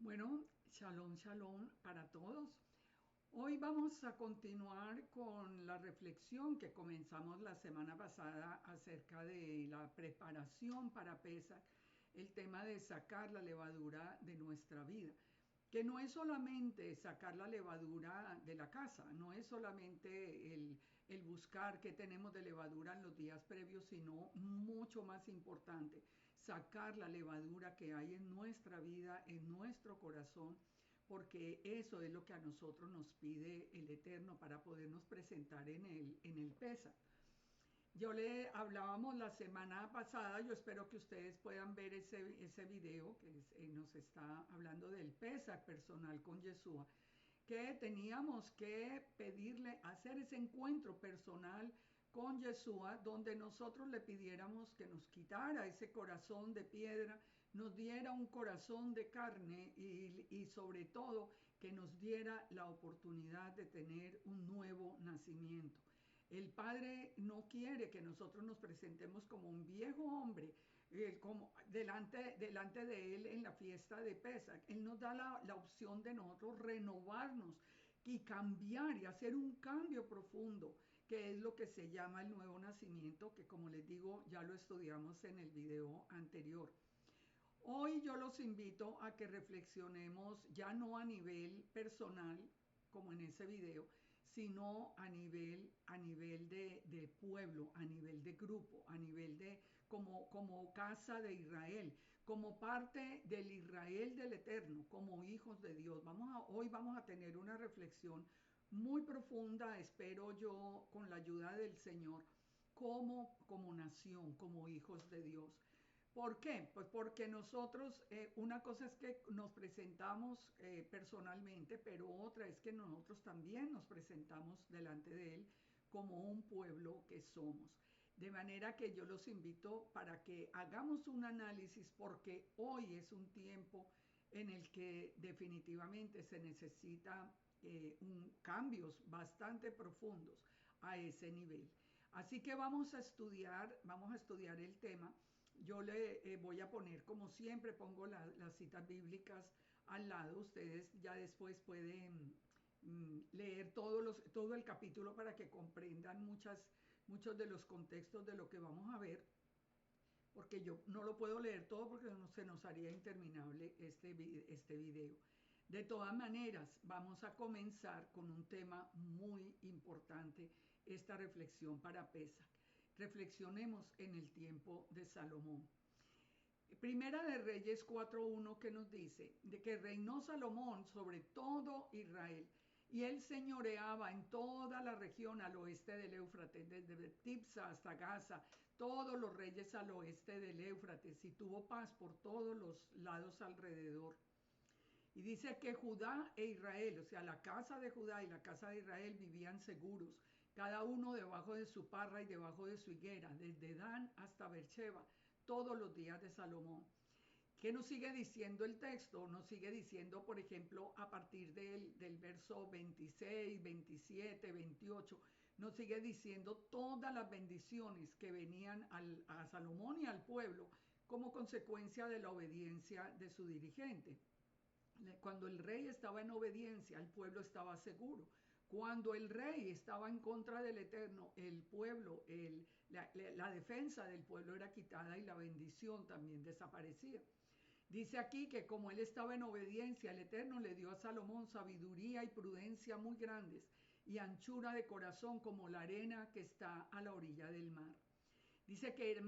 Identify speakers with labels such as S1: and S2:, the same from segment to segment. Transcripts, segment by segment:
S1: Bueno, shalom, shalom para todos. Hoy vamos a continuar con la reflexión que comenzamos la semana pasada acerca de la preparación para Pesach, el tema de sacar la levadura de nuestra vida, que no es solamente sacar la levadura de la casa, no es solamente el buscar qué tenemos de levadura en los días previos, sino mucho más importante, sacar la levadura que hay en nuestra vida, en nuestro corazón, porque eso es lo que a nosotros nos pide el Eterno para podernos presentar en el Pesa. Yo le hablábamos la semana pasada, yo espero que ustedes puedan ver ese video nos está hablando del Pesach personal con Yeshua, que teníamos que pedirle, hacer ese encuentro personal con Yeshua, donde nosotros le pidiéramos que nos quitara ese corazón de piedra, nos diera un corazón de carne y sobre todo que nos diera la oportunidad de tener un nuevo nacimiento. El Padre no quiere que nosotros nos presentemos como un viejo hombre como delante de Él en la fiesta de Pesach. Él nos da la opción de nosotros renovarnos y cambiar y hacer un cambio profundo, que es lo que se llama el nuevo nacimiento, que como les digo, ya lo estudiamos en el video anterior. Hoy yo los invito a que reflexionemos ya no a nivel personal, como en ese video, sino a nivel de pueblo, a nivel de grupo, a nivel de como casa de Israel, como parte del Israel del Eterno, como hijos de Dios. Hoy vamos a tener una reflexión muy profunda, espero yo, con la ayuda del Señor, como nación, como hijos de Dios. ¿Por qué? Pues porque nosotros, una cosa es que nos presentamos personalmente, pero otra es que nosotros también nos presentamos delante de Él como un pueblo que somos. De manera que yo los invito para que hagamos un análisis porque hoy es un tiempo en el que definitivamente se necesita cambios bastante profundos a ese nivel. Así que vamos a estudiar el tema. Yo le voy a poner, como siempre, pongo las citas bíblicas al lado. Ustedes ya después pueden leer todo el capítulo para que comprendan muchos de los contextos de lo que vamos a ver, porque yo no lo puedo leer todo porque se nos haría interminable este video. De todas maneras, vamos a comenzar con un tema muy importante, esta reflexión para Pesach. Reflexionemos en el tiempo de Salomón. Primera de Reyes 4.1 que nos dice de que reinó Salomón sobre todo Israel y él señoreaba en toda la región al oeste del Éufrates, desde Tipsa hasta Gaza, todos los reyes al oeste del Éufrates, y tuvo paz por todos los lados alrededor. Y dice que Judá e Israel, o sea, la casa de Judá y la casa de Israel vivían seguros, cada uno debajo de su parra y debajo de su higuera, desde Dan hasta Beersheba, todos los días de Salomón. ¿Qué nos sigue diciendo el texto? Nos sigue diciendo, por ejemplo, a partir del verso 26, 27, 28, nos sigue diciendo todas las bendiciones que venían a Salomón y al pueblo como consecuencia de la obediencia de su dirigente. Cuando el rey estaba en obediencia, el pueblo estaba seguro. Cuando el rey estaba en contra del Eterno, el pueblo, la defensa del pueblo era quitada y la bendición también desaparecía. Dice aquí que como él estaba en obediencia, el Eterno le dio a Salomón sabiduría y prudencia muy grandes y anchura de corazón como la arena que está a la orilla del mar. Dice que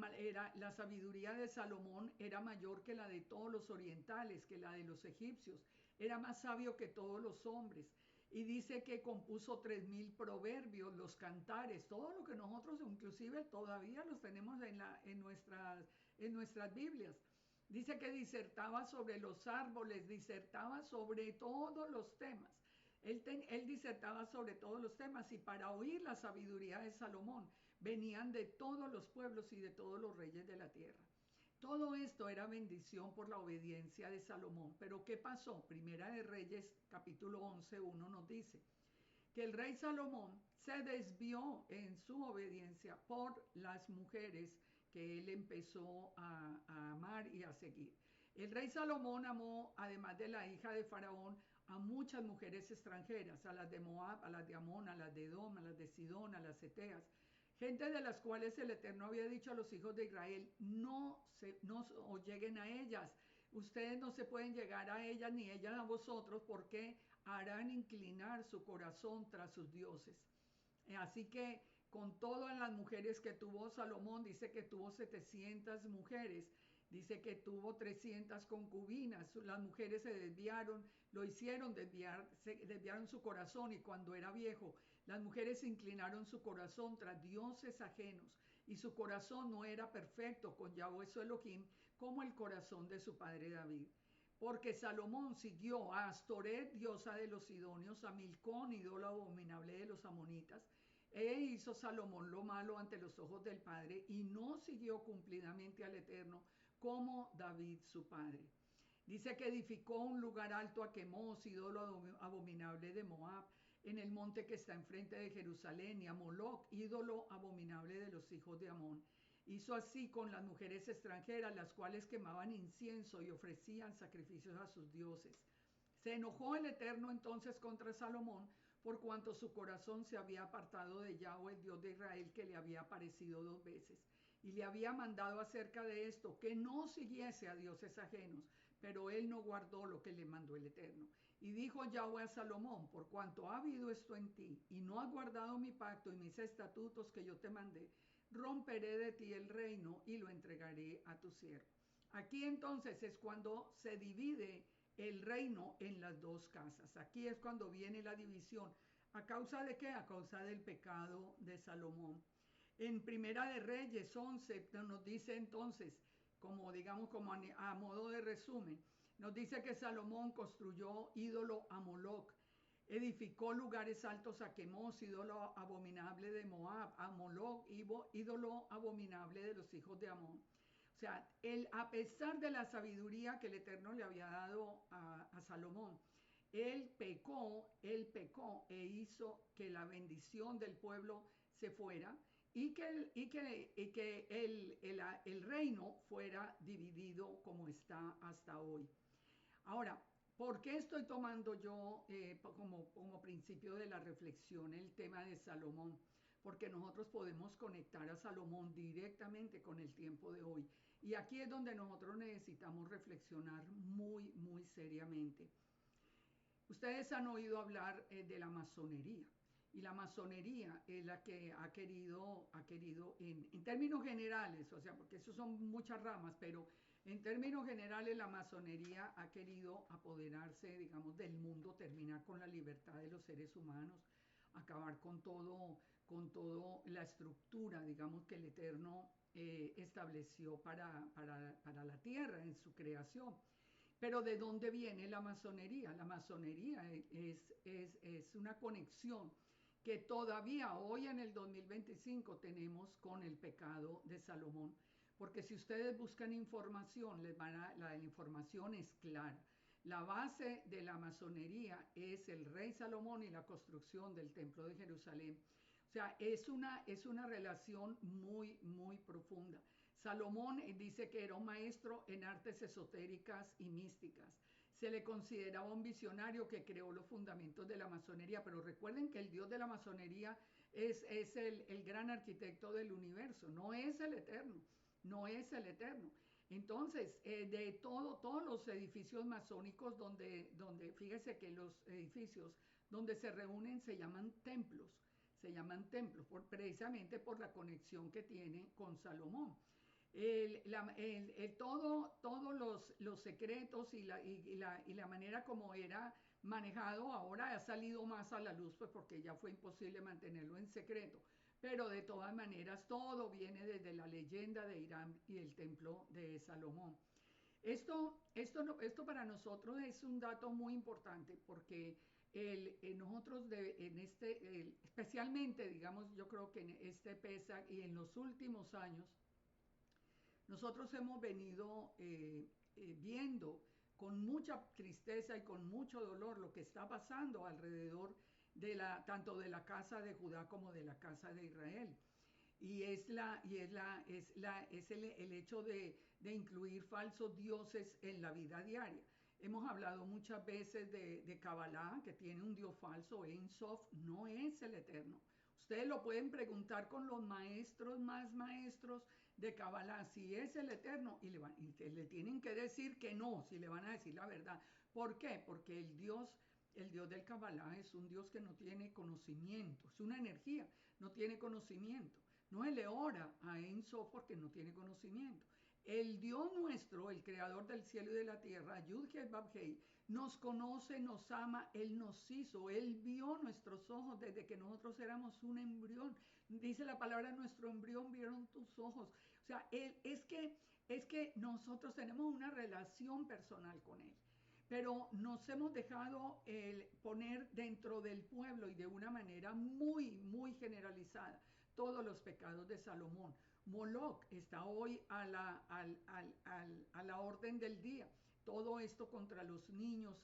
S1: la sabiduría de Salomón era mayor que la de todos los orientales, que la de los egipcios. Era más sabio que todos los hombres. Y dice que compuso 3.000 proverbios, los cantares, todo lo que nosotros inclusive todavía los tenemos en nuestras Biblias. Dice que disertaba sobre los árboles, disertaba sobre todos los temas. Él disertaba sobre todos los temas y para oír la sabiduría de Salomón venían de todos los pueblos y de todos los reyes de la tierra. Todo esto era bendición por la obediencia de Salomón. Pero ¿qué pasó? Primera de Reyes, capítulo 11:1 nos dice que el rey Salomón se desvió en su obediencia por las mujeres que él empezó a amar y a seguir. El rey Salomón amó, además de la hija de Faraón, a muchas mujeres extranjeras, a las de Moab, a las de Amón, a las de Edom, a las de Sidón, a las eteas, gente de las cuales el Eterno había dicho a los hijos de Israel, no os lleguen a ellas, ustedes no se pueden llegar a ellas ni ellas a vosotros porque harán inclinar su corazón tras sus dioses. Así que con todas las mujeres que tuvo Salomón, dice que tuvo 700 mujeres, dice que tuvo 300 concubinas, las mujeres se desviaron, lo hicieron desviar, desviaron su corazón y cuando era viejo, las mujeres inclinaron su corazón tras dioses ajenos y su corazón no era perfecto con Yahweh su Elohim como el corazón de su padre David. Porque Salomón siguió a Astoret, diosa de los sidonios, a Milcón, ídolo abominable de los amonitas, hizo Salomón lo malo ante los ojos del Padre y no siguió cumplidamente al Eterno como David su padre. Dice que edificó un lugar alto a Quemos, ídolo abominable de Moab, en el monte que está enfrente de Jerusalén, y a Moloc, ídolo abominable de los hijos de Amón. Hizo así con las mujeres extranjeras, las cuales quemaban incienso y ofrecían sacrificios a sus dioses. Se enojó el Eterno entonces contra Salomón, por cuanto su corazón se había apartado de Yahweh, el Dios de Israel, que le había aparecido 2 veces. Y le había mandado acerca de esto, que no siguiese a dioses ajenos, pero él no guardó lo que le mandó el Eterno. Y dijo Yahweh a Salomón, por cuanto ha habido esto en ti, y no has guardado mi pacto y mis estatutos que yo te mandé, romperé de ti el reino y lo entregaré a tu siervo. Aquí entonces es cuando se divide el reino en las 2 casas. Aquí es cuando viene la división. ¿A causa de qué? A causa del pecado de Salomón. En Primera de Reyes 11 nos dice entonces, como digamos como a modo de resumen, nos dice que Salomón construyó ídolo a Moloc, edificó lugares altos a Quemos, ídolo abominable de Moab, a Moloc, ídolo abominable de los hijos de Amón. O sea, a pesar de la sabiduría que el Eterno le había dado a Salomón, él pecó e hizo que la bendición del pueblo se fuera y que el reino fuera dividido como está hasta hoy. Ahora, ¿por qué estoy tomando yo como principio de la reflexión el tema de Salomón? Porque nosotros podemos conectar a Salomón directamente con el tiempo de hoy. Y aquí es donde nosotros necesitamos reflexionar muy, muy seriamente. Ustedes han oído hablar de la masonería. Y la masonería es la que ha querido en términos generales, o sea, porque eso son muchas ramas, pero en términos generales la masonería ha querido apoderarse, digamos, del mundo, terminar con la libertad de los seres humanos, acabar con todo la estructura, digamos, que el Eterno estableció para la tierra en su creación. Pero ¿de dónde viene la masonería? La masonería es una conexión que todavía hoy en el 2025 tenemos con el pecado de Salomón. Porque si ustedes buscan información, la información es clara. La base de la masonería es el rey Salomón y la construcción del templo de Jerusalén. O sea, es una relación muy, muy profunda. Salomón dice que era un maestro en artes esotéricas y místicas. Se le consideraba un visionario que creó los fundamentos de la masonería, pero recuerden que el Dios de la masonería es el gran arquitecto del universo, no es el Eterno, no es el Eterno. Entonces, de todos los edificios masónicos donde, fíjese que los edificios donde se reúnen se llaman templos precisamente por la conexión que tiene con Salomón. Todos los secretos y la manera como era manejado ahora ha salido más a la luz, pues porque ya fue imposible mantenerlo en secreto. Pero de todas maneras todo viene desde la leyenda de Irán y el templo de Salomón. Esto para nosotros es un dato muy importante porque nosotros especialmente, digamos, yo creo que en este Pesach y en los últimos años, nosotros hemos venido viendo con mucha tristeza y con mucho dolor lo que está pasando alrededor tanto de la casa de Judá como de la casa de Israel. el hecho de incluir falsos dioses en la vida diaria. Hemos hablado muchas veces de Kabbalah, que tiene un dios falso. Ein Sof no es el eterno. Ustedes lo pueden preguntar con los maestros más maestros de Kabbalah si es el eterno y le tienen que decir que no, si le van a decir la verdad. ¿Por qué? Porque el Dios del Kabbalah es un Dios que no tiene conocimiento, es una energía, no tiene conocimiento. No se le ora a Ein Sof porque no tiene conocimiento. El Dios nuestro, el creador del cielo y de la tierra, Yud-Heh Vav-Heh, nos conoce, nos ama, Él nos hizo, Él vio nuestros ojos desde que nosotros éramos un embrión. Dice la palabra, nuestro embrión vieron tus ojos. O sea, es que nosotros tenemos una relación personal con Él, pero nos hemos dejado poner dentro del pueblo y de una manera muy, muy generalizada todos los pecados de Salomón. Moloch está hoy a la orden del día. Todo esto contra los niños,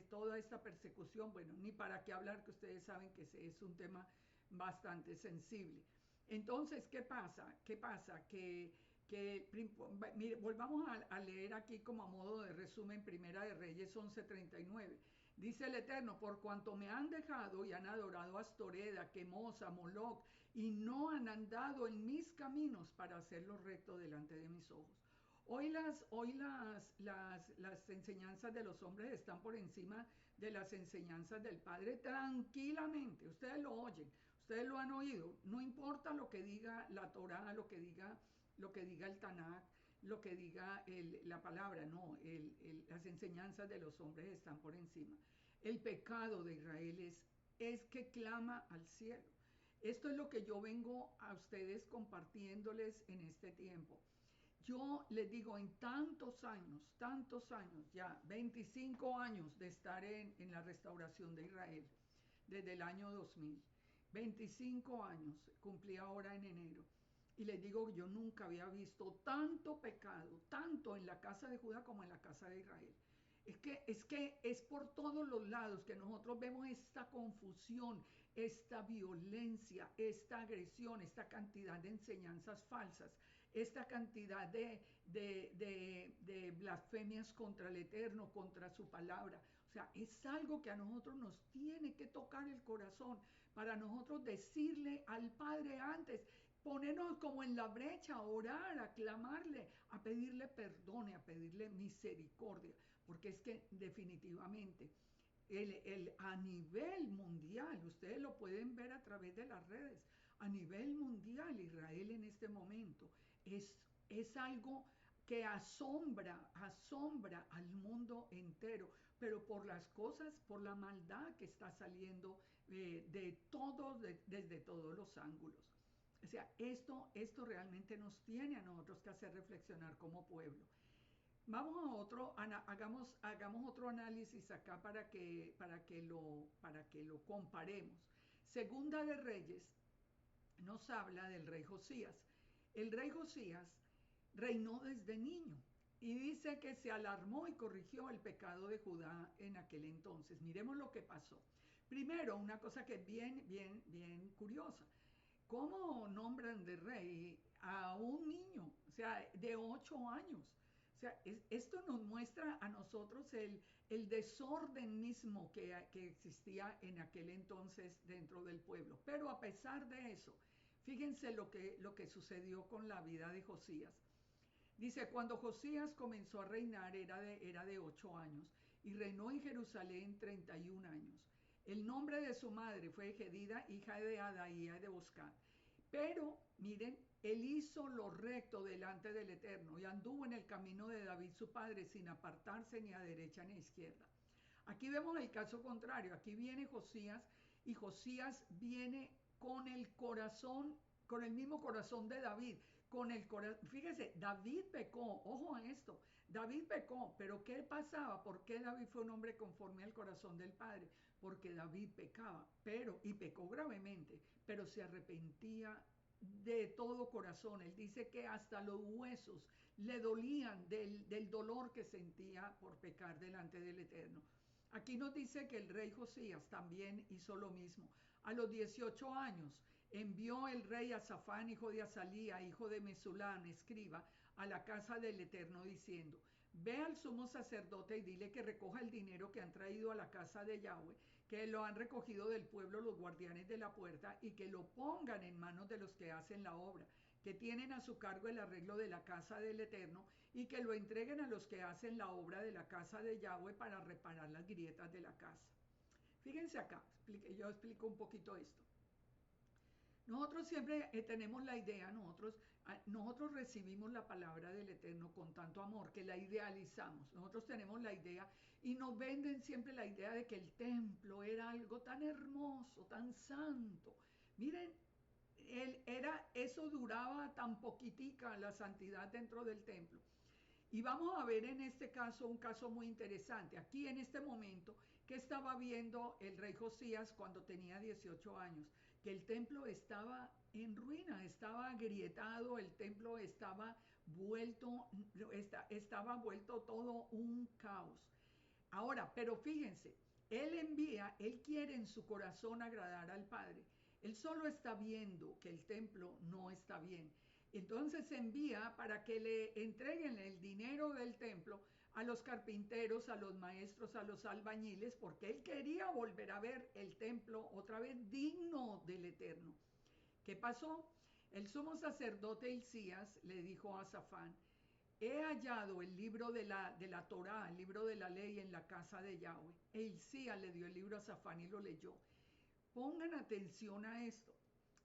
S1: toda esta persecución, bueno, ni para qué hablar, que ustedes saben que es un tema bastante sensible. Entonces, ¿qué pasa? ¿Qué pasa? Mire, volvamos a leer aquí como a modo de resumen Primera de Reyes 11:39. Dice el Eterno, por cuanto me han dejado y han adorado a Astoreda, Quemosa, Moloch, y no han andado en mis caminos para hacerlo recto delante de mis ojos. Las enseñanzas de los hombres están por encima de las enseñanzas del Padre tranquilamente. Ustedes lo oyen, ustedes lo han oído. No importa lo que diga la Torá, lo que diga el Tanakh, lo que diga la palabra, no, las enseñanzas de los hombres están por encima. El pecado de Israel es que clama al cielo. Esto es lo que yo vengo a ustedes compartiéndoles en este tiempo. Yo les digo, en tantos años, ya 25 años de estar en la restauración de Israel, desde el año 2000, 25 años, cumplí ahora en enero. Y les digo, yo nunca había visto tanto pecado, tanto en la casa de Judá como en la casa de Israel. Es por todos los lados que nosotros vemos esta confusión, esta violencia, esta agresión, esta cantidad de enseñanzas falsas, esta cantidad de blasfemias contra el Eterno, contra su palabra. O sea, es algo que a nosotros nos tiene que tocar el corazón para nosotros decirle al Padre antes, ponernos como en la brecha, a orar, a clamarle, a pedirle perdón y a pedirle misericordia, porque es que definitivamente a nivel mundial, ustedes lo pueden ver a través de las redes, a nivel mundial Israel en este momento es algo que asombra al mundo entero, pero por las cosas, por la maldad que está saliendo desde todos los ángulos. O sea, esto realmente nos tiene a nosotros que hacer reflexionar como pueblo. Vamos a hagamos otro análisis acá para que lo comparemos. Segunda de Reyes nos habla del rey Josías. El rey Josías reinó desde niño y dice que se alarmó y corrigió el pecado de Judá en aquel entonces. Miremos lo que pasó. Primero, una cosa que es bien curiosa. ¿Cómo nombran de rey a un niño? O sea, de 8 años. O sea, esto nos muestra a nosotros el desorden mismo que existía en aquel entonces dentro del pueblo. Pero a pesar de eso, fíjense lo que sucedió con la vida de Josías. Dice, cuando Josías comenzó a reinar era de 8 años y reinó en Jerusalén 31 años. El nombre de su madre fue Jedida, hija de Adaía de Boscat. Pero, miren, él hizo lo recto delante del Eterno y anduvo en el camino de David su padre sin apartarse ni a derecha ni a izquierda. Aquí vemos el caso contrario. Aquí viene Josías y Josías viene con el corazón, con el mismo corazón de David. Fíjese, David pecó, ojo a esto, David pecó, pero ¿qué pasaba? ¿Por qué David fue un hombre conforme al corazón del Padre? Porque David pecaba, y pecó gravemente, pero se arrepentía de todo corazón. Él dice que hasta los huesos le dolían del dolor que sentía por pecar delante del Eterno. Aquí nos dice que el rey Josías también hizo lo mismo. A los 18 años, envió el rey a Safán, hijo de Azalía, hijo de Mesulán, escriba, a la casa del Eterno, diciendo: Ve al sumo sacerdote y dile que recoja el dinero que han traído a la casa de Yahweh, que lo han recogido del pueblo los guardianes de la puerta, y que lo pongan en manos de los que hacen la obra, que tienen a su cargo el arreglo de la casa del Eterno, y que lo entreguen a los que hacen la obra de la casa de Yahweh para reparar las grietas de la casa. Fíjense acá, yo explico un poquito esto. Nosotros siempre tenemos la idea, nosotros recibimos la palabra del Eterno con tanto amor que la idealizamos. Nosotros tenemos la idea y nos venden siempre la idea de que el templo era algo tan hermoso, tan santo. Miren, eso duraba tan poquitica la santidad dentro del templo. Y vamos a ver en este caso un caso muy interesante. Aquí en este momento, que estaba viendo el rey Josías cuando tenía 18 años, que el templo estaba en ruina, estaba agrietado, el templo estaba vuelto todo un caos. Ahora, pero fíjense, él quiere en su corazón agradar al Padre. Él solo está viendo que el templo no está bien. Entonces envía para que le entreguen el dinero del templo a los carpinteros, a los maestros, a los albañiles, porque él quería volver a ver el templo otra vez digno del Eterno. ¿Qué pasó? El sumo sacerdote Hilcías le dijo a Safán: He hallado el libro de la Torá, el libro de la ley en la casa de Yahweh. E Hilcías le dio el libro a Safán y lo leyó. Pongan atención a esto,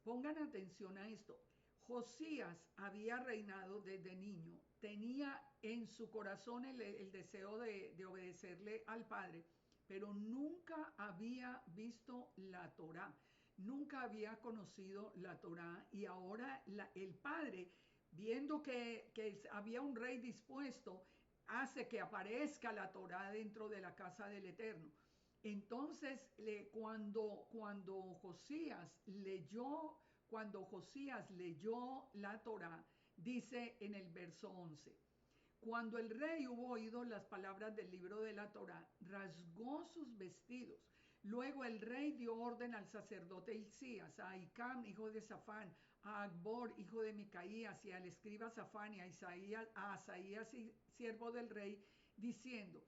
S1: pongan atención a esto. Josías había reinado desde niño, tenía en su corazón el deseo de obedecerle al Padre, pero nunca había visto la Torá, nunca había conocido la Torá, y ahora el Padre, viendo que había un rey dispuesto, hace que aparezca la Torá dentro de la casa del Eterno. Entonces, cuando Josías leyó la Torá, dice en el verso 11: Cuando el rey hubo oído las palabras del libro de la Torá, rasgó sus vestidos. Luego el rey dio orden al sacerdote Hilcías, a Ahicam, hijo de Safán, a Acbor, hijo de Micaías, y al escriba Safán, y a Asaías, siervo del rey, diciendo: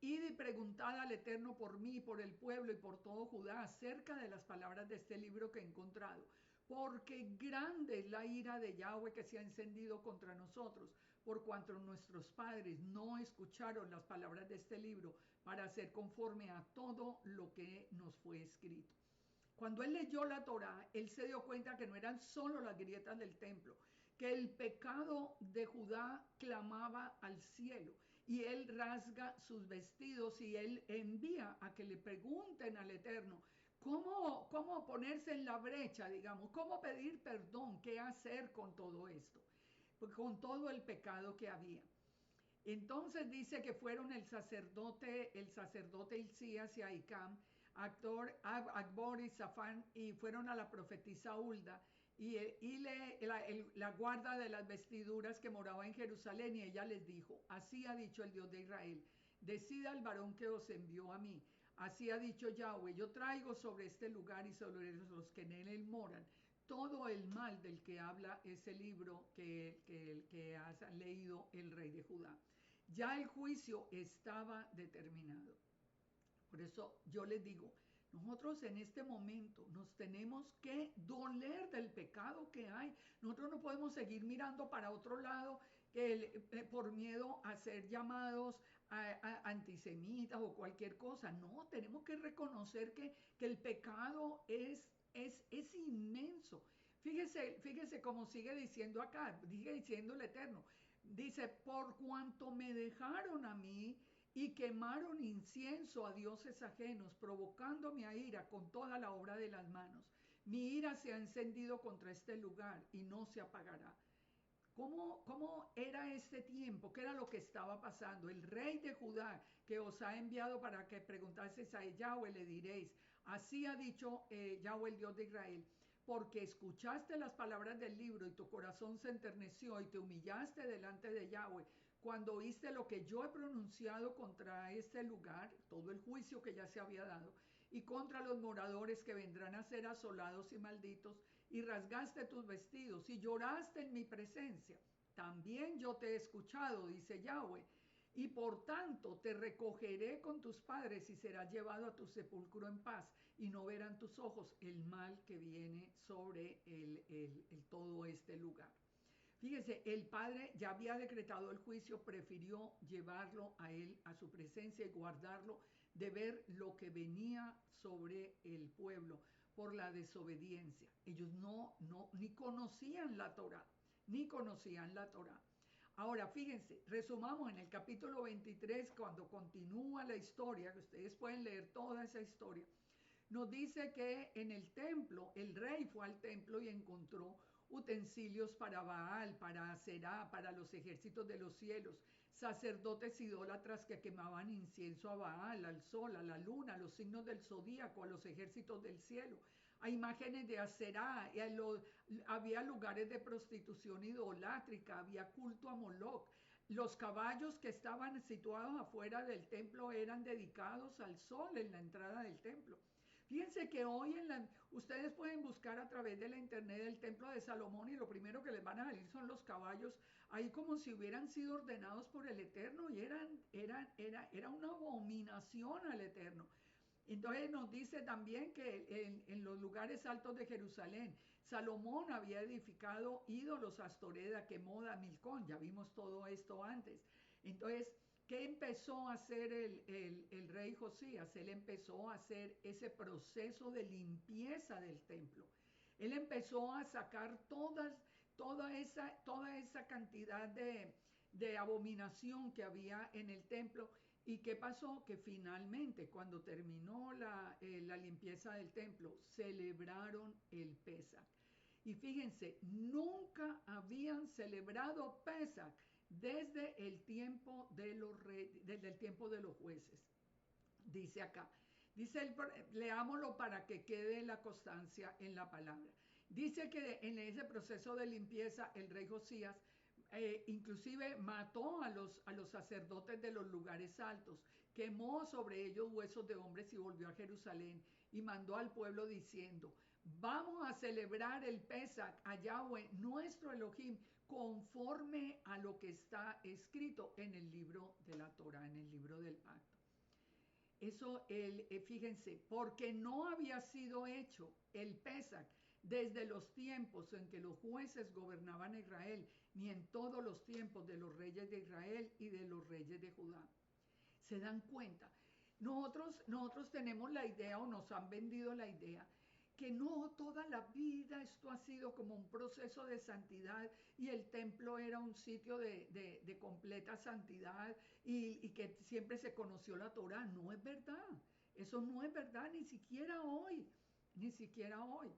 S1: Id y preguntad al Eterno por mí, por el pueblo y por todo Judá acerca de las palabras de este libro que he encontrado. Porque grande es la ira de Yahweh que se ha encendido contra nosotros, por cuanto nuestros padres no escucharon las palabras de este libro para hacer conforme a todo lo que nos fue escrito. Cuando él leyó la Torá, él se dio cuenta que no eran solo las grietas del templo, que el pecado de Judá clamaba al cielo, y él rasga sus vestidos y él envía a que le pregunten al Eterno cómo ponerse en la brecha, digamos, cómo pedir perdón, qué hacer con todo esto, con todo el pecado que había. Entonces dice que fueron el sacerdote Hilcías y Ahicam, Acbor y Safán, y fueron a la profetisa Hulda la guarda de las vestiduras que moraba en Jerusalén, y ella les dijo: Así ha dicho el Dios de Israel, decida al varón que os envió a mí. Así ha dicho Yahweh: yo traigo sobre este lugar y sobre los que en él moran todo el mal del que habla ese libro que ha leído el rey de Judá. Ya el juicio estaba determinado. Por eso yo les digo, nosotros en este momento nos tenemos que doler del pecado que hay. Nosotros no podemos seguir mirando para otro lado por miedo a ser llamados antisemitas o cualquier cosa. No, tenemos que reconocer que el pecado es inmenso. Fíjese cómo sigue diciendo acá, sigue diciendo el Eterno. Dice: por cuanto me dejaron a mí y quemaron incienso a dioses ajenos, provocándome a ira con toda la obra de las manos. Mi ira se ha encendido contra este lugar y no se apagará. ¿Cómo era este tiempo? ¿Qué era lo que estaba pasando? El rey de Judá, que os ha enviado para que preguntaseis a Yahweh, le diréis: así ha dicho Yahweh, el Dios de Israel: porque escuchaste las palabras del libro y tu corazón se enterneció y te humillaste delante de Yahweh cuando oíste lo que yo he pronunciado contra este lugar, todo el juicio que ya se había dado, y contra los moradores que vendrán a ser asolados y malditos, y rasgaste tus vestidos y lloraste en mi presencia, también yo te he escuchado, dice Yahweh, y por tanto te recogeré con tus padres y serás llevado a tu sepulcro en paz y no verán tus ojos el mal que viene sobre todo este lugar. Fíjese, el padre ya había decretado el juicio, prefirió llevarlo a él, a su presencia y guardarlo de ver lo que venía sobre el pueblo por la desobediencia. Ellos ni conocían la Torá, ni conocían la Torá. Ahora, fíjense, resumamos en el capítulo 23, cuando continúa la historia, que ustedes pueden leer toda esa historia, nos dice que en el templo, el rey fue al templo y encontró utensilios para Baal, para Aserá, para los ejércitos de los cielos, sacerdotes idólatras que quemaban incienso a Baal, al sol, a la luna, a los signos del zodíaco, a los ejércitos del cielo, a imágenes de Aserá, había lugares de prostitución idolátrica, había culto a Moloch. Los caballos que estaban situados afuera del templo eran dedicados al sol en la entrada del templo. Fíjense que hoy ustedes pueden buscar a través de la internet el templo de Salomón y lo primero que les van a salir son los caballos, ahí como si hubieran sido ordenados por el Eterno y era una abominación al Eterno. Entonces nos dice también que en los lugares altos de Jerusalén, Salomón había edificado ídolos, Astoreda, Quemoda, Milcón, ya vimos todo esto antes. Entonces, ¿qué empezó a hacer el rey Josías? Él empezó a hacer ese proceso de limpieza del templo. Él empezó a sacar toda esa cantidad de abominación que había en el templo. ¿Y qué pasó? Que finalmente, cuando terminó la limpieza del templo, celebraron el Pesach. Y fíjense, nunca habían celebrado Pesach desde el tiempo desde el tiempo de los jueces. Dice acá, leámoslo para que quede la constancia en la palabra. Dice que en ese proceso de limpieza el rey Josías inclusive mató a los sacerdotes de los lugares altos, quemó sobre ellos huesos de hombres y volvió a Jerusalén y mandó al pueblo diciendo: vamos a celebrar el Pesach a Yahweh nuestro Elohim conforme a lo que está escrito en el libro de la Torah, en el libro del pacto. Eso, fíjense, porque no había sido hecho el Pesach desde los tiempos en que los jueces gobernaban Israel, ni en todos los tiempos de los reyes de Israel y de los reyes de Judá. ¿Se dan cuenta? Nosotros tenemos la idea, o nos han vendido la idea, que no, toda la vida esto ha sido como un proceso de santidad y el templo era un sitio de completa santidad y que siempre se conoció la Torá. No es verdad, eso no es verdad, ni siquiera hoy, ni siquiera hoy.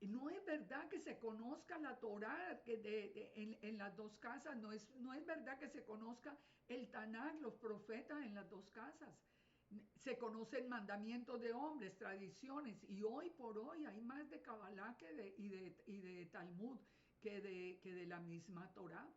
S1: No es verdad que se conozca la Torá en las dos casas, no es verdad que se conozca el Tanakh, los profetas en las dos casas. Se conocen mandamientos de hombres, tradiciones, y hoy por hoy hay más de Kabbalah y de Talmud que de la misma Torá.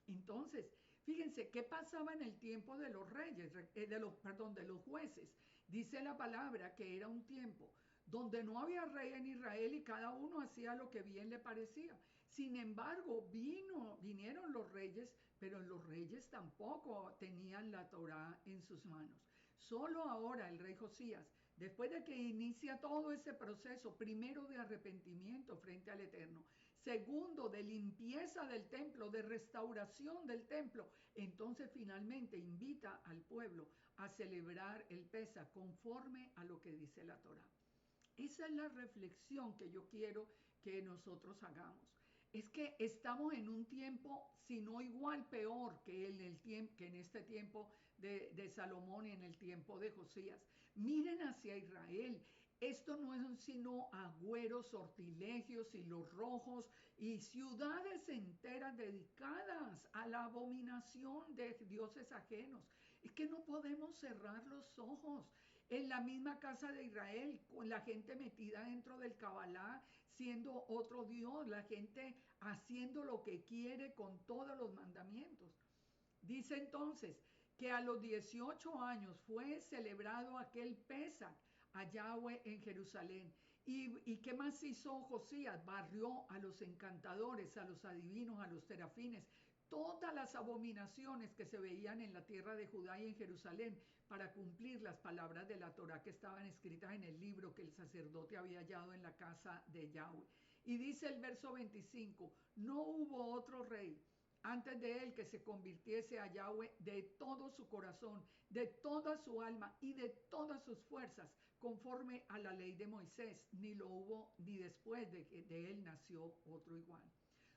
S1: Entonces, fíjense, ¿qué pasaba en el tiempo de los reyes, de los jueces? Dice la palabra que era un tiempo donde no había rey en Israel y cada uno hacía lo que bien le parecía. Sin embargo, vinieron los reyes, pero los reyes tampoco tenían la Torá en sus manos. Solo ahora el rey Josías, después de que inicia todo ese proceso, primero de arrepentimiento frente al Eterno, segundo de limpieza del templo, de restauración del templo, entonces finalmente invita al pueblo a celebrar el Pesach conforme a lo que dice la Torá. Esa es la reflexión que yo quiero que nosotros hagamos. Es que estamos en un tiempo, si no igual, peor que en este tiempo de Salomón y en el tiempo de Josías. Miren hacia Israel. Esto no es sino agüeros, sortilegios, hilos rojos y ciudades enteras dedicadas a la abominación de dioses ajenos. Es que no podemos cerrar los ojos. En la misma casa de Israel, con la gente metida dentro del Kabbalah, siendo otro Dios, la gente haciendo lo que quiere con todos los mandamientos. Dice entonces que a los 18 años fue celebrado aquel Pesach a Yahweh en Jerusalén ¿Y qué más hizo Josías? Barrió a los encantadores, a los adivinos, a los terafines, todas las abominaciones que se veían en la tierra de Judá y en Jerusalén para cumplir las palabras de la Torá que estaban escritas en el libro que el sacerdote había hallado en la casa de Yahweh. Y dice el verso 25, no hubo otro rey antes de él que se convirtiese a Yahweh de todo su corazón, de toda su alma y de todas sus fuerzas, conforme a la ley de Moisés, ni lo hubo ni después de que de él nació otro igual.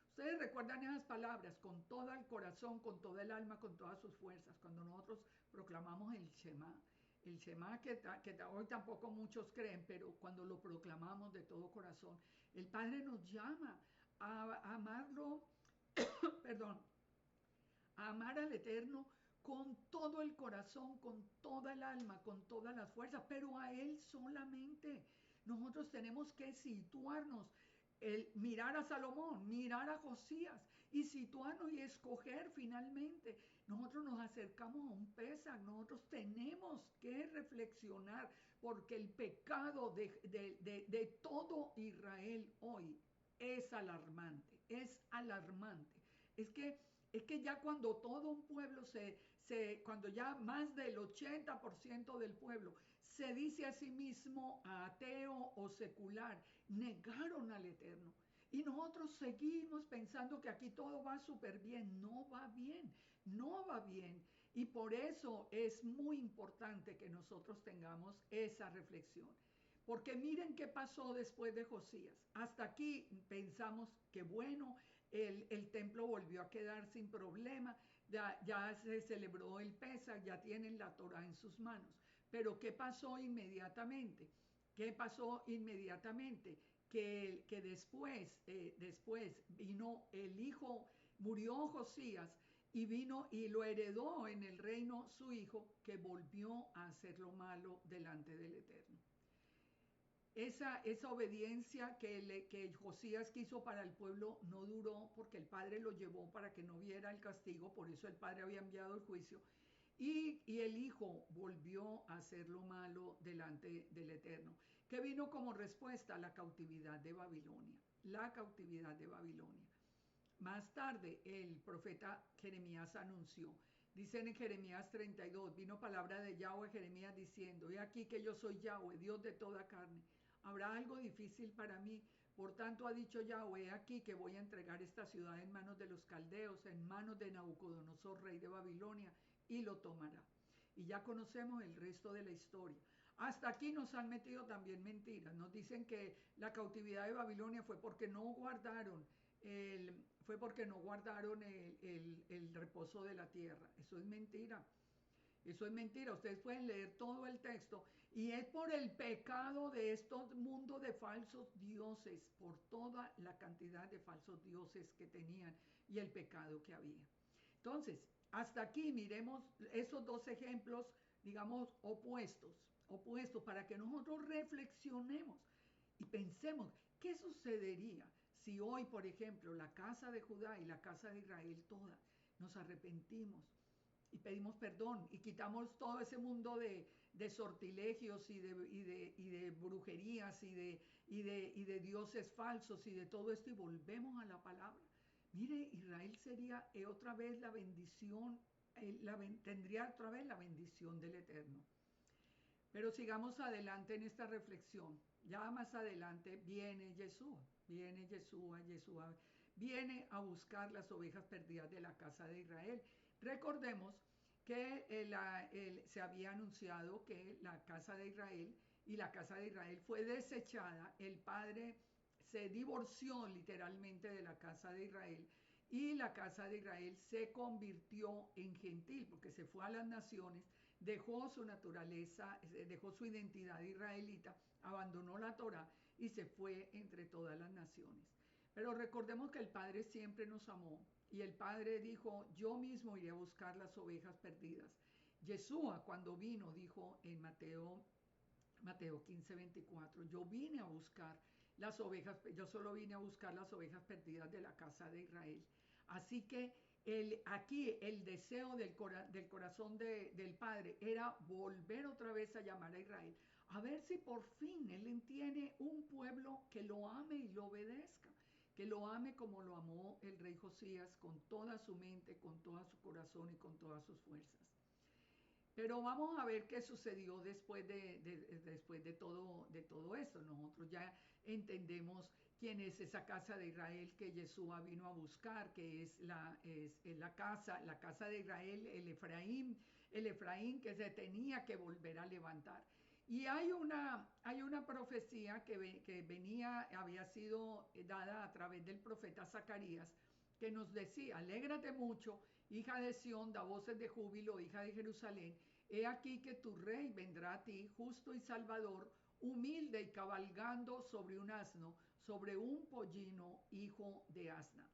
S1: Ustedes recuerdan esas palabras con todo el corazón, con toda el alma, con todas sus fuerzas, cuando nosotros proclamamos el Shema que hoy tampoco muchos creen, pero cuando lo proclamamos de todo corazón, el Padre nos llama a amarlo, perdón, a amar al Eterno con todo el corazón, con toda el alma, con todas las fuerzas, pero a Él solamente. Nosotros tenemos que situarnos, mirar a Salomón, mirar a Josías y situarnos y escoger finalmente. Nosotros nos acercamos a un Pesaj, nosotros tenemos que reflexionar porque el pecado de todo Israel hoy es alarmante, es alarmante. Es que es que ya cuando todo un pueblo cuando ya más del 80% del pueblo se dice a sí mismo ateo o secular, negaron al Eterno. Y nosotros seguimos pensando que aquí todo va súper bien. No va bien, no va bien. Y por eso es muy importante que nosotros tengamos esa reflexión. Porque miren qué pasó después de Josías. Hasta aquí pensamos que bueno, el templo volvió a quedar sin problema, ya se celebró el Pesaj, ya tienen la Torah en sus manos. Pero ¿qué pasó inmediatamente? ¿Qué pasó inmediatamente? Que después vino el hijo, murió Josías y vino y lo heredó en el reino su hijo, que volvió a hacer lo malo delante del Eterno. Esa obediencia que Josías quiso para el pueblo no duró porque el padre lo llevó para que no viera el castigo, por eso el padre había enviado el juicio, y el hijo volvió a hacer lo malo delante del Eterno, que vino como respuesta a la cautividad de Babilonia, la cautividad de Babilonia. Más tarde el profeta Jeremías anunció, dicen en Jeremías 32, vino palabra de Yahweh a Jeremías diciendo, he aquí que yo soy Yahweh, Dios de toda carne. Habrá algo difícil para mí. Por tanto ha dicho Yahweh, he aquí que voy a entregar esta ciudad en manos de los caldeos, en manos de Nabucodonosor, rey de Babilonia, y lo tomará. Y ya conocemos el resto de la historia. Hasta aquí nos han metido también mentiras. Nos dicen que la cautividad de Babilonia fue porque no guardaron el reposo de la tierra. Eso es mentira. Eso es mentira. Ustedes pueden leer todo el texto y es por el pecado de estos mundos de falsos dioses, por toda la cantidad de falsos dioses que tenían y el pecado que había. Entonces, hasta aquí miremos esos dos ejemplos, digamos, opuestos para que nosotros reflexionemos y pensemos qué sucedería si hoy, por ejemplo, la casa de Judá y la casa de Israel todas nos arrepentimos y pedimos perdón y quitamos todo ese mundo de sortilegios y de brujerías y de dioses falsos y de todo esto y volvemos a la palabra. Mire, Israel sería otra vez la bendición, tendría otra vez la bendición del Eterno. Pero sigamos adelante en esta reflexión. Ya más adelante viene Yeshua, Yeshua viene a buscar las ovejas perdidas de la casa de Israel. Recordemos que se había anunciado que la casa de Israel y la casa de Israel fue desechada. El padre se divorció literalmente de la casa de Israel y la casa de Israel se convirtió en gentil porque se fue a las naciones, dejó su naturaleza, dejó su identidad israelita, abandonó la Torá y se fue entre todas las naciones. Pero recordemos que el Padre siempre nos amó y el Padre dijo, yo mismo iré a buscar las ovejas perdidas. Yeshua cuando vino dijo en Mateo 15:24, yo vine a buscar las ovejas, yo solo vine a buscar las ovejas perdidas de la casa de Israel. Así que aquí el deseo del corazón del Padre era volver otra vez a llamar a Israel, a ver si por fin Él tiene un pueblo que lo ame y lo obedezca, que lo ame como lo amó el rey Josías, con toda su mente, con todo su corazón y con todas sus fuerzas. Pero vamos a ver qué sucedió después de todo esto. Nosotros ya entendemos quién es esa casa de Israel que Yeshua vino a buscar, que es la casa de Israel, el Efraín que se tenía que volver a levantar. Y hay una profecía que venía, había sido dada a través del profeta Zacarías, que nos decía: alégrate mucho, hija de Sión, da voces de júbilo, hija de Jerusalén. He aquí que tu rey vendrá a ti, justo y salvador, humilde y cabalgando sobre un asno, sobre un pollino, hijo de asna.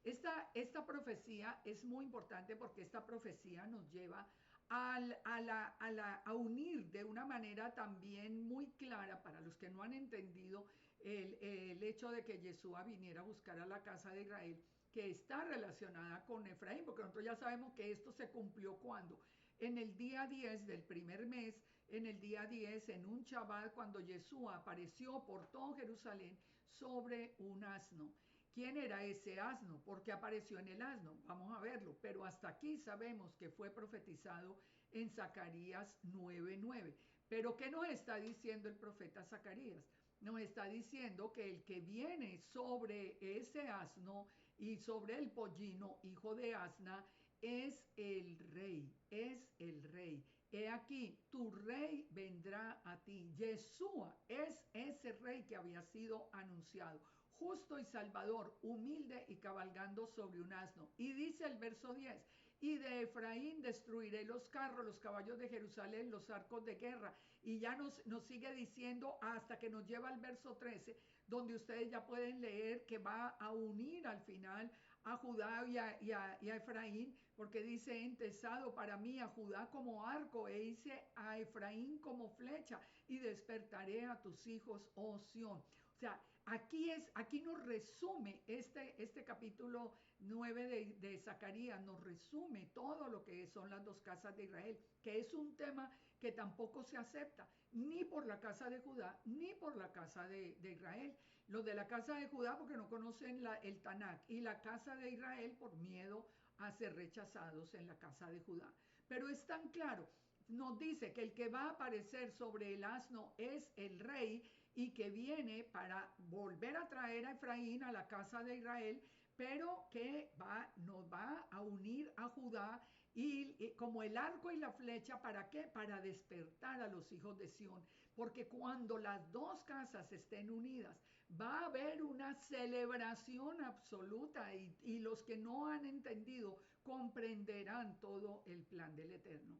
S1: Esta profecía es muy importante porque esta profecía nos lleva a unir de una manera también muy clara para los que no han entendido el hecho de que Yeshua viniera a buscar a la casa de Israel, que está relacionada con Efraín, porque nosotros ya sabemos que esto se cumplió cuando en el día 10 del primer mes, en el día 10, en un Shabbat, cuando Yeshua apareció por todo Jerusalén sobre un asno. ¿Quién era ese asno? ¿Por qué apareció en el asno? Vamos a verlo, pero hasta aquí sabemos que fue profetizado en Zacarías 9:9. Pero ¿qué nos está diciendo el profeta Zacarías? Nos está diciendo que el que viene sobre ese asno y sobre el pollino, hijo de asna, es el rey, es el rey. He aquí, tu rey vendrá a ti. Yeshua es ese rey que había sido anunciado, justo y salvador, humilde y cabalgando sobre un asno. Y dice el verso 10, y de Efraín destruiré los carros, los caballos de Jerusalén, los arcos de guerra. Y ya nos sigue diciendo hasta que nos lleva al verso 13, donde ustedes ya pueden leer que va a unir al final a Judá y a Efraín, porque dice: entesado para mí a Judá como arco, e hice a Efraín como flecha, y despertaré a tus hijos, oh Sión. O sea, aquí nos resume este capítulo 9 de Zacarías, nos resume todo lo que son las dos casas de Israel, que es un tema que tampoco se acepta, ni por la casa de Judá, ni por la casa de Israel. Los de la casa de Judá porque no conocen el Tanakh, y la casa de Israel por miedo a ser rechazados en la casa de Judá. Pero es tan claro, nos dice que el que va a aparecer sobre el asno es el rey, y que viene para volver a traer a Efraín a la casa de Israel, pero que nos va a unir a Judá y como el arco y la flecha. ¿Para qué? Para despertar a los hijos de Sión, porque cuando las dos casas estén unidas va a haber una celebración absoluta, y los que no han entendido comprenderán todo el plan del Eterno.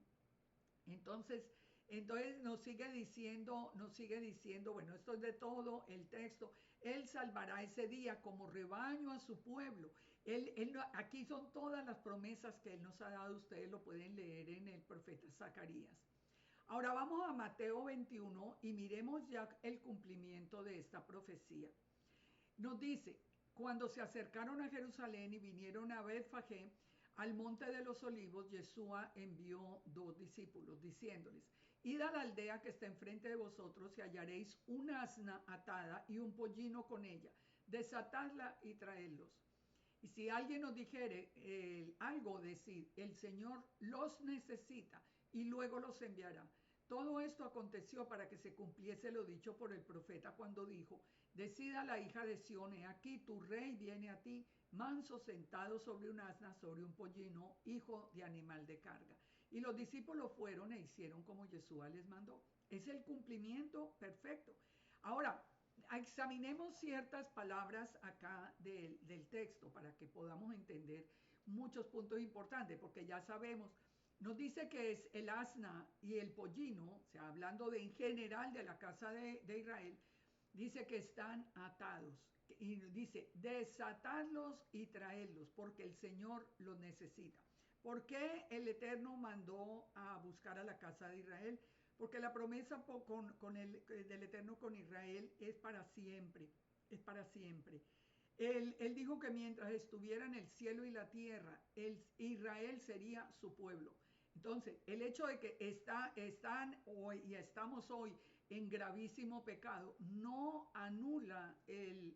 S1: Entonces, entonces nos sigue diciendo, bueno, esto es de todo el texto. Él salvará ese día como rebaño a su pueblo. Aquí son todas las promesas que Él nos ha dado. Ustedes lo pueden leer en el profeta Zacarías. Ahora vamos a Mateo 21 y miremos ya el cumplimiento de esta profecía. Nos dice: cuando se acercaron a Jerusalén y vinieron a Betfagé, al monte de los olivos, Yeshua envió dos discípulos, diciéndoles: id a la aldea que está enfrente de vosotros, y hallaréis una asna atada y un pollino con ella. Desatadla y traedlos. Y si alguien nos dijere algo, decid: el Señor los necesita, y luego los enviará. Todo esto aconteció para que se cumpliese lo dicho por el profeta, cuando dijo: decida la hija de Sión, he aquí tu rey viene a ti, manso, sentado sobre un asna, sobre un pollino, hijo de animal de carga. Y los discípulos fueron e hicieron como Yeshua les mandó. Es el cumplimiento perfecto. Ahora, examinemos ciertas palabras acá del texto para que podamos entender muchos puntos importantes, porque ya sabemos, nos dice que es el asna y el pollino, o sea, hablando en general de la casa de Israel, dice que están atados. Y dice: desatarlos y traerlos, porque el Señor los necesita. ¿Por qué el Eterno mandó a buscar a la casa de Israel? Porque la promesa del Eterno con Israel es para siempre, es para siempre. Él dijo que mientras estuviera en el cielo y la tierra, Israel sería su pueblo. Entonces, el hecho de que están hoy y estamos hoy en gravísimo pecado, no anula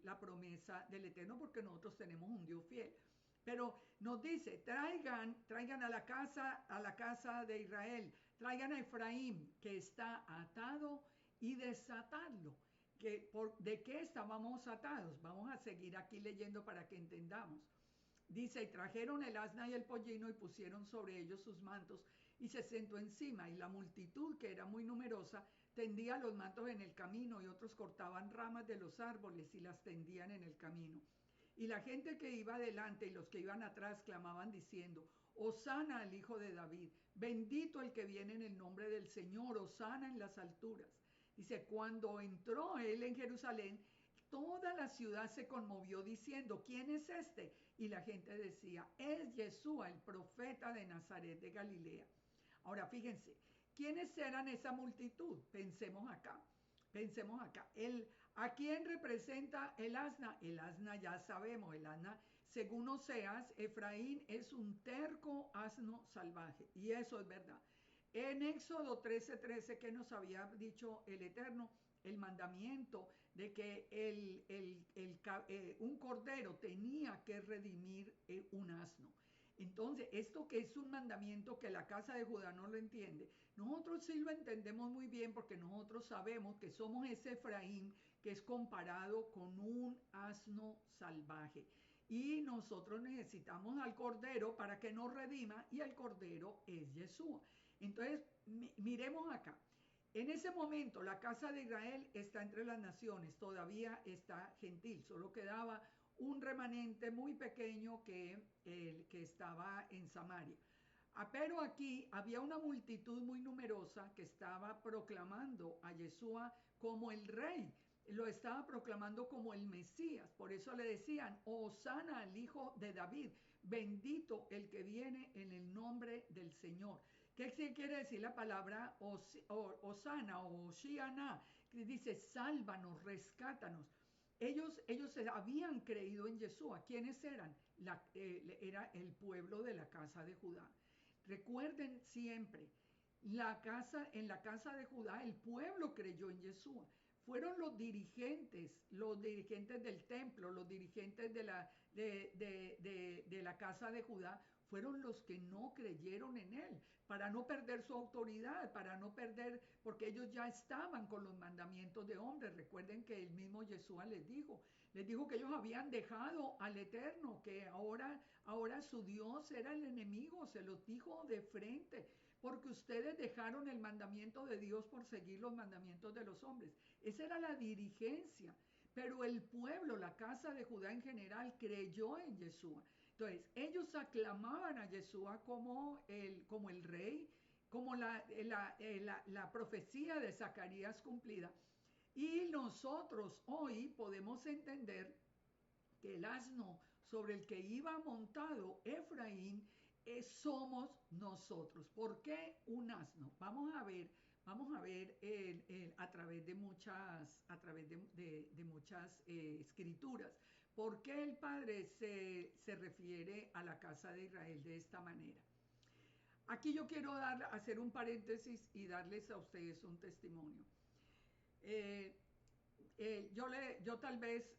S1: la promesa del Eterno, porque nosotros tenemos un Dios fiel. Pero nos dice, traigan a la casa de Israel, traigan a Efraín, que está atado, y desatadlo. ¿De qué estábamos atados? Vamos a seguir aquí leyendo para que entendamos. Dice, y trajeron el asna y el pollino y pusieron sobre ellos sus mantos y se sentó encima, y la multitud, que era muy numerosa, tendía los mantos en el camino, y otros cortaban ramas de los árboles y las tendían en el camino. Y la gente que iba adelante y los que iban atrás clamaban diciendo, Hosana al Hijo de David, bendito el que viene en el nombre del Señor, Hosana en las alturas. Dice, cuando entró él en Jerusalén, toda la ciudad se conmovió diciendo, ¿quién es este? Y la gente decía, es Yeshua, el profeta de Nazaret de Galilea. Ahora fíjense, ¿quiénes eran esa multitud? Pensemos acá. ¿A quién representa el asna? El asna ya sabemos, el asna, según Oseas, Efraín es un terco asno salvaje. Y eso es verdad. En Éxodo 13:13, que nos había dicho el Eterno, el mandamiento de que un cordero tenía que redimir un asno. Entonces, esto que es un mandamiento que la casa de Judá no lo entiende, nosotros sí lo entendemos muy bien, porque nosotros sabemos que somos ese Efraín que es comparado con un asno salvaje. Y nosotros necesitamos al cordero para que nos redima, y el cordero es Yeshua. Entonces, miremos acá. En ese momento la casa de Israel está entre las naciones, todavía está gentil, solo quedaba un remanente muy pequeño que estaba en Samaria. Pero aquí había una multitud muy numerosa que estaba proclamando a Yeshua como el rey, lo estaba proclamando como el Mesías. Por eso le decían, Hosana al Hijo de David, bendito el que viene en el nombre del Señor. ¿Qué quiere decir la palabra Hosana o Hoshiana? Que dice, sálvanos, rescátanos. Ellos habían creído en Yeshua. ¿Quiénes eran? Era el pueblo de la casa de Judá. Recuerden siempre, en la casa de Judá, el pueblo creyó en Yeshua. Fueron los dirigentes del templo, los dirigentes de la casa de Judá, fueron los que no creyeron en él, para no perder su autoridad, para no perder, porque ellos ya estaban con los mandamientos de hombres. Recuerden que el mismo Yeshua les dijo que ellos habían dejado al Eterno, que ahora su Dios era el enemigo, se los dijo de frente, porque ustedes dejaron el mandamiento de Dios por seguir los mandamientos de los hombres. Esa era la dirigencia, pero el pueblo, la casa de Judá en general, creyó en Yeshua. Entonces, ellos aclamaban a Yeshua como el rey, como la profecía de Zacarías cumplida. Y nosotros hoy podemos entender que el asno sobre el que iba montado Efraín somos nosotros. ¿Por qué un asno? Vamos a ver a través de muchas escrituras, por qué el Padre se refiere a la casa de Israel de esta manera. Aquí yo quiero hacer un paréntesis y darles a ustedes un testimonio. Yo tal vez,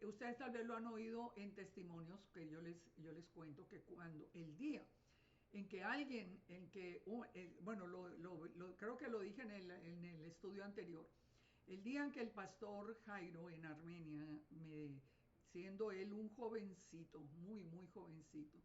S1: ustedes tal vez lo han oído en testimonios que yo les cuento, que cuando el día en que alguien, creo que lo dije en el estudio anterior, el día en que el pastor Jairo en Armenia, siendo él un jovencito, muy, muy jovencito,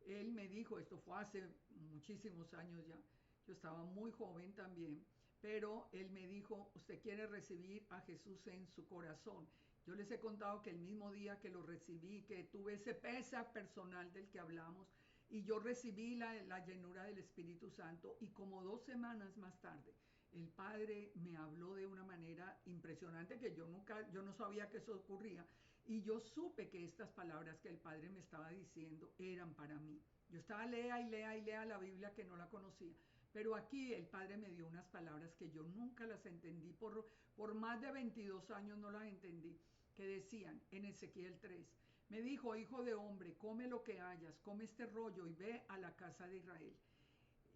S1: él me dijo, esto fue hace muchísimos años ya, yo estaba muy joven también, pero él me dijo, usted quiere recibir a Jesús en su corazón. Yo les he contado que el mismo día que lo recibí, que tuve ese pesa personal del que hablamos, y yo recibí la llenura del Espíritu Santo, y como 2 semanas más tarde, el Padre me habló de una manera impresionante que yo no sabía que eso ocurría, y yo supe que estas palabras que el Padre me estaba diciendo eran para mí. Yo estaba lea y lea la Biblia, que no la conocía, pero aquí el Padre me dio unas palabras que yo nunca las entendí, por más de 22 años no las entendí, que decían en Ezequiel 3, me dijo, hijo de hombre, come lo que hayas, come este rollo y ve a la casa de Israel.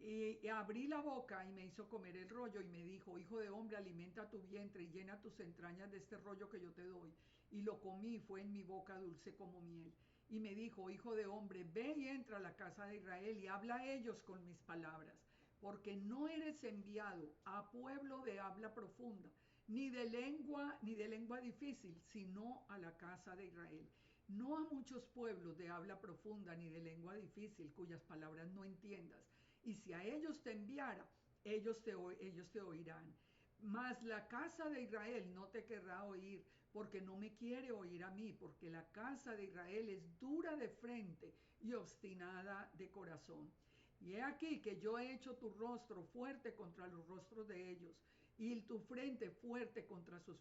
S1: Y abrí la boca y me hizo comer el rollo y me dijo, hijo de hombre, alimenta tu vientre y llena tus entrañas de este rollo que yo te doy. Y lo comí, fue en mi boca dulce como miel. Y me dijo, hijo de hombre, ve y entra a la casa de Israel y habla a ellos con mis palabras, porque no eres enviado a pueblo de habla profunda, ni de lengua difícil, sino a la casa de Israel. No a muchos pueblos de habla profunda ni de lengua difícil, cuyas palabras no entiendas. Y si a ellos te enviara, ellos te oirán. Mas la casa de Israel no te querrá oír, porque no me quiere oír a mí, porque la casa de Israel es dura de frente y obstinada de corazón. Y he aquí que yo he hecho tu rostro fuerte contra los rostros de ellos, y tu frente fuerte contra sus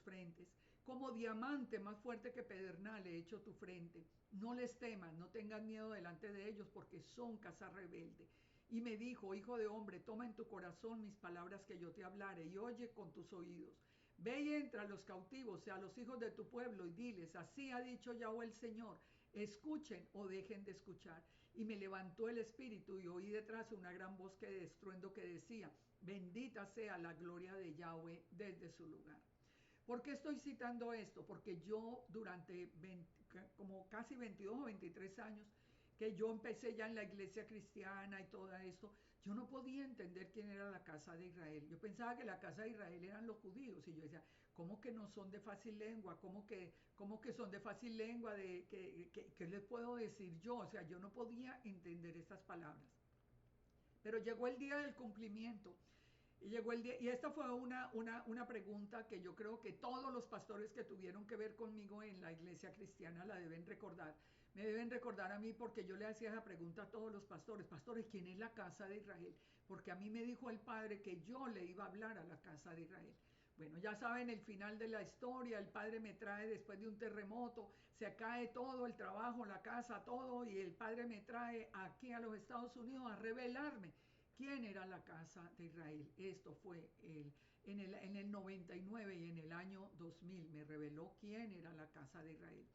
S1: frentes. Como diamante más fuerte que pedernal he hecho tu frente. No les temas, no tengas miedo delante de ellos, porque son casa rebelde. Y me dijo, hijo de hombre, toma en tu corazón mis palabras que yo te hablare, y oye con tus oídos. Ve y entra a los cautivos y a los hijos de tu pueblo, y diles, así ha dicho Yahweh el Señor, escuchen o dejen de escuchar. Y me levantó el espíritu y oí detrás una gran voz de estruendo que decía, bendita sea la gloria de Yahweh desde su lugar. ¿Por qué estoy citando esto? Porque yo durante como casi 22 o 23 años que yo empecé ya en la iglesia cristiana y todo esto, yo no podía entender quién era la casa de Israel. Yo pensaba que la casa de Israel eran los judíos y yo decía, ¿cómo que no son de fácil lengua? ¿Cómo que son de fácil lengua? ¿Qué les puedo decir yo? O sea, yo no podía entender estas palabras. Pero llegó el día del cumplimiento. Y llegó el día, y esta fue una pregunta que yo creo que todos los pastores que tuvieron que ver conmigo en la iglesia cristiana la deben recordar. Me deben recordar a mí porque yo le hacía esa pregunta a todos los pastores. Pastores, ¿quién es la casa de Israel? Porque a mí me dijo el Padre que yo le iba a hablar a la casa de Israel. Bueno, ya saben el final de la historia, el Padre me trae después de un terremoto, se cae todo, el trabajo, la casa, todo, y el Padre me trae aquí a los Estados Unidos a revelarme quién era la casa de Israel. Esto fue en el 99 y en el año 2000 me reveló quién era la casa de Israel.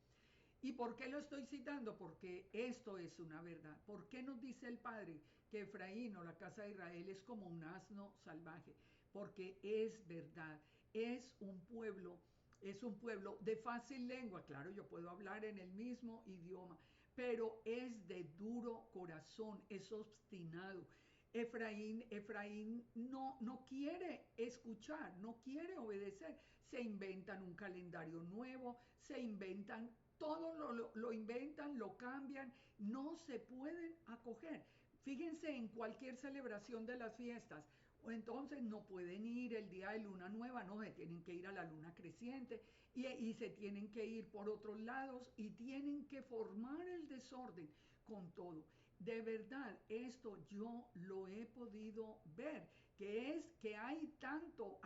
S1: ¿Y por qué lo estoy citando? Porque esto es una verdad. ¿Por qué nos dice el Padre que Efraín o la casa de Israel es como un asno salvaje? Porque es verdad, es un pueblo de fácil lengua. Claro, yo puedo hablar en el mismo idioma, pero es de duro corazón, es obstinado. Efraín no quiere escuchar, no quiere obedecer. Se inventan un calendario nuevo, se inventan todo, lo inventan, lo cambian, no se pueden acoger. Fíjense en cualquier celebración de las fiestas, o entonces no pueden ir el día de luna nueva, no, se tienen que ir a la luna creciente y se tienen que ir por otros lados y tienen que formar el desorden con todo. De verdad, esto yo lo he podido ver, que es que hay tanto,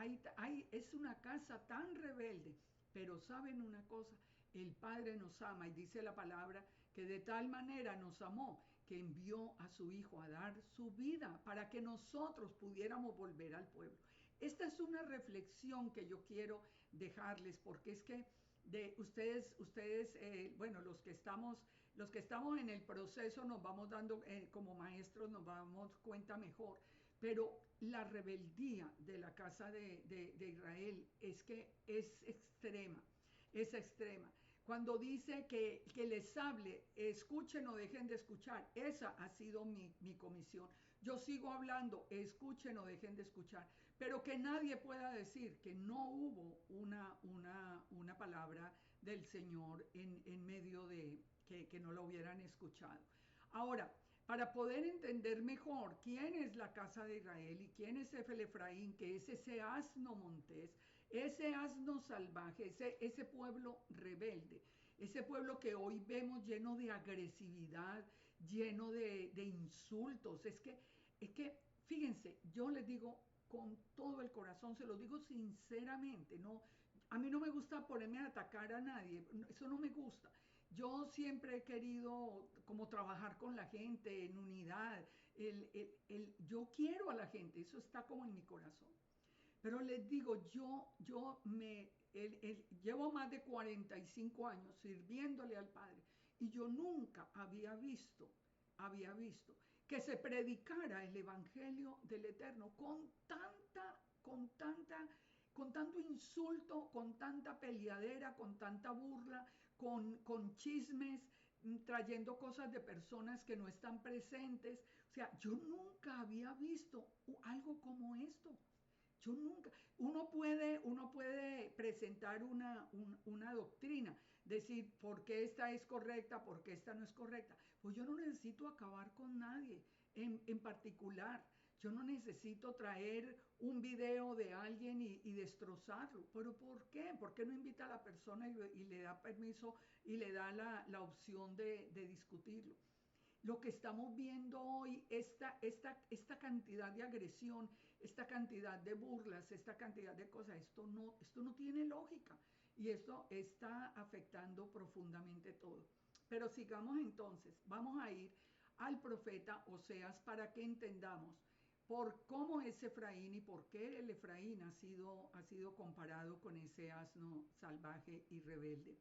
S1: es una casa tan rebelde, pero saben una cosa, el Padre nos ama y dice la palabra que de tal manera nos amó que envió a su Hijo a dar su vida para que nosotros pudiéramos volver al pueblo. Esta es una reflexión que yo quiero dejarles porque es que de ustedes, bueno, los que estamos en el proceso nos vamos dando, como maestros nos damos cuenta mejor, pero la rebeldía de la casa de Israel es que es extrema. Cuando dice que les hable, escuchen o dejen de escuchar, esa ha sido mi comisión. Yo sigo hablando, escuchen o dejen de escuchar, pero que nadie pueda decir que no hubo una palabra del Señor en medio de que no lo hubieran escuchado. Ahora, para poder entender mejor quién es la casa de Israel y quién es Efraín, que es ese asno montés, ese asno salvaje, ese pueblo rebelde, ese pueblo que hoy vemos lleno de agresividad, lleno de insultos. Es que, fíjense, yo les digo con todo el corazón, se lo digo sinceramente, no, a mí no me gusta ponerme a atacar a nadie, eso no me gusta. Yo siempre he querido como trabajar con la gente en unidad. Yo quiero a la gente, eso está como en mi corazón. Pero les digo, llevo más de 45 años sirviéndole al Padre y yo nunca había visto que se predicara el Evangelio del Eterno con tanto insulto, con tanta peleadera, con tanta burla, con chismes, trayendo cosas de personas que no están presentes. O sea, yo nunca había visto algo como esto. Yo nunca, uno puede presentar una doctrina, decir por qué esta es correcta, por qué esta no es correcta. Pues yo no necesito acabar con nadie en particular. Yo no necesito traer un video de alguien y destrozarlo. ¿Pero por qué? ¿Por qué no invita a la persona y le da permiso y le da la opción de discutirlo? Lo que estamos viendo hoy, esta cantidad de agresión, esta cantidad de burlas, esta cantidad de cosas, esto no tiene lógica y esto está afectando profundamente todo. Pero sigamos entonces, vamos a ir al profeta Oseas para que entendamos por cómo es Efraín y por qué el Efraín ha sido comparado con ese asno salvaje y rebelde.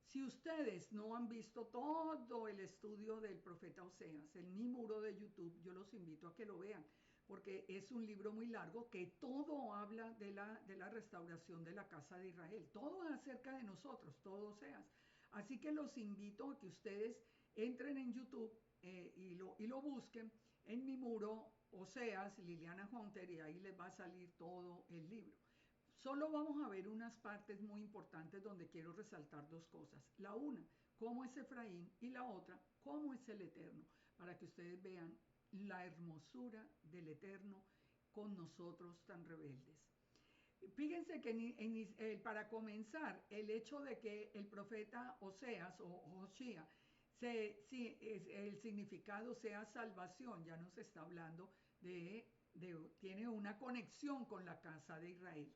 S1: Si ustedes no han visto todo el estudio del profeta Oseas en mi muro de YouTube, yo los invito a que lo vean, porque es un libro muy largo que todo habla de la restauración de la casa de Israel. Todo es acerca de nosotros, todo Oseas. Así que los invito a que ustedes entren en YouTube y lo busquen en mi muro Oseas, Liliana Hunter, y ahí les va a salir todo el libro. Solo vamos a ver unas partes muy importantes donde quiero resaltar dos cosas. La una, cómo es Efraín, y la otra, cómo es el Eterno, para que ustedes vean la hermosura del Eterno con nosotros tan rebeldes. Fíjense que para comenzar, el hecho de que el profeta Oseas o Joshía, el significado sea salvación, ya nos está hablando tiene una conexión con la casa de Israel.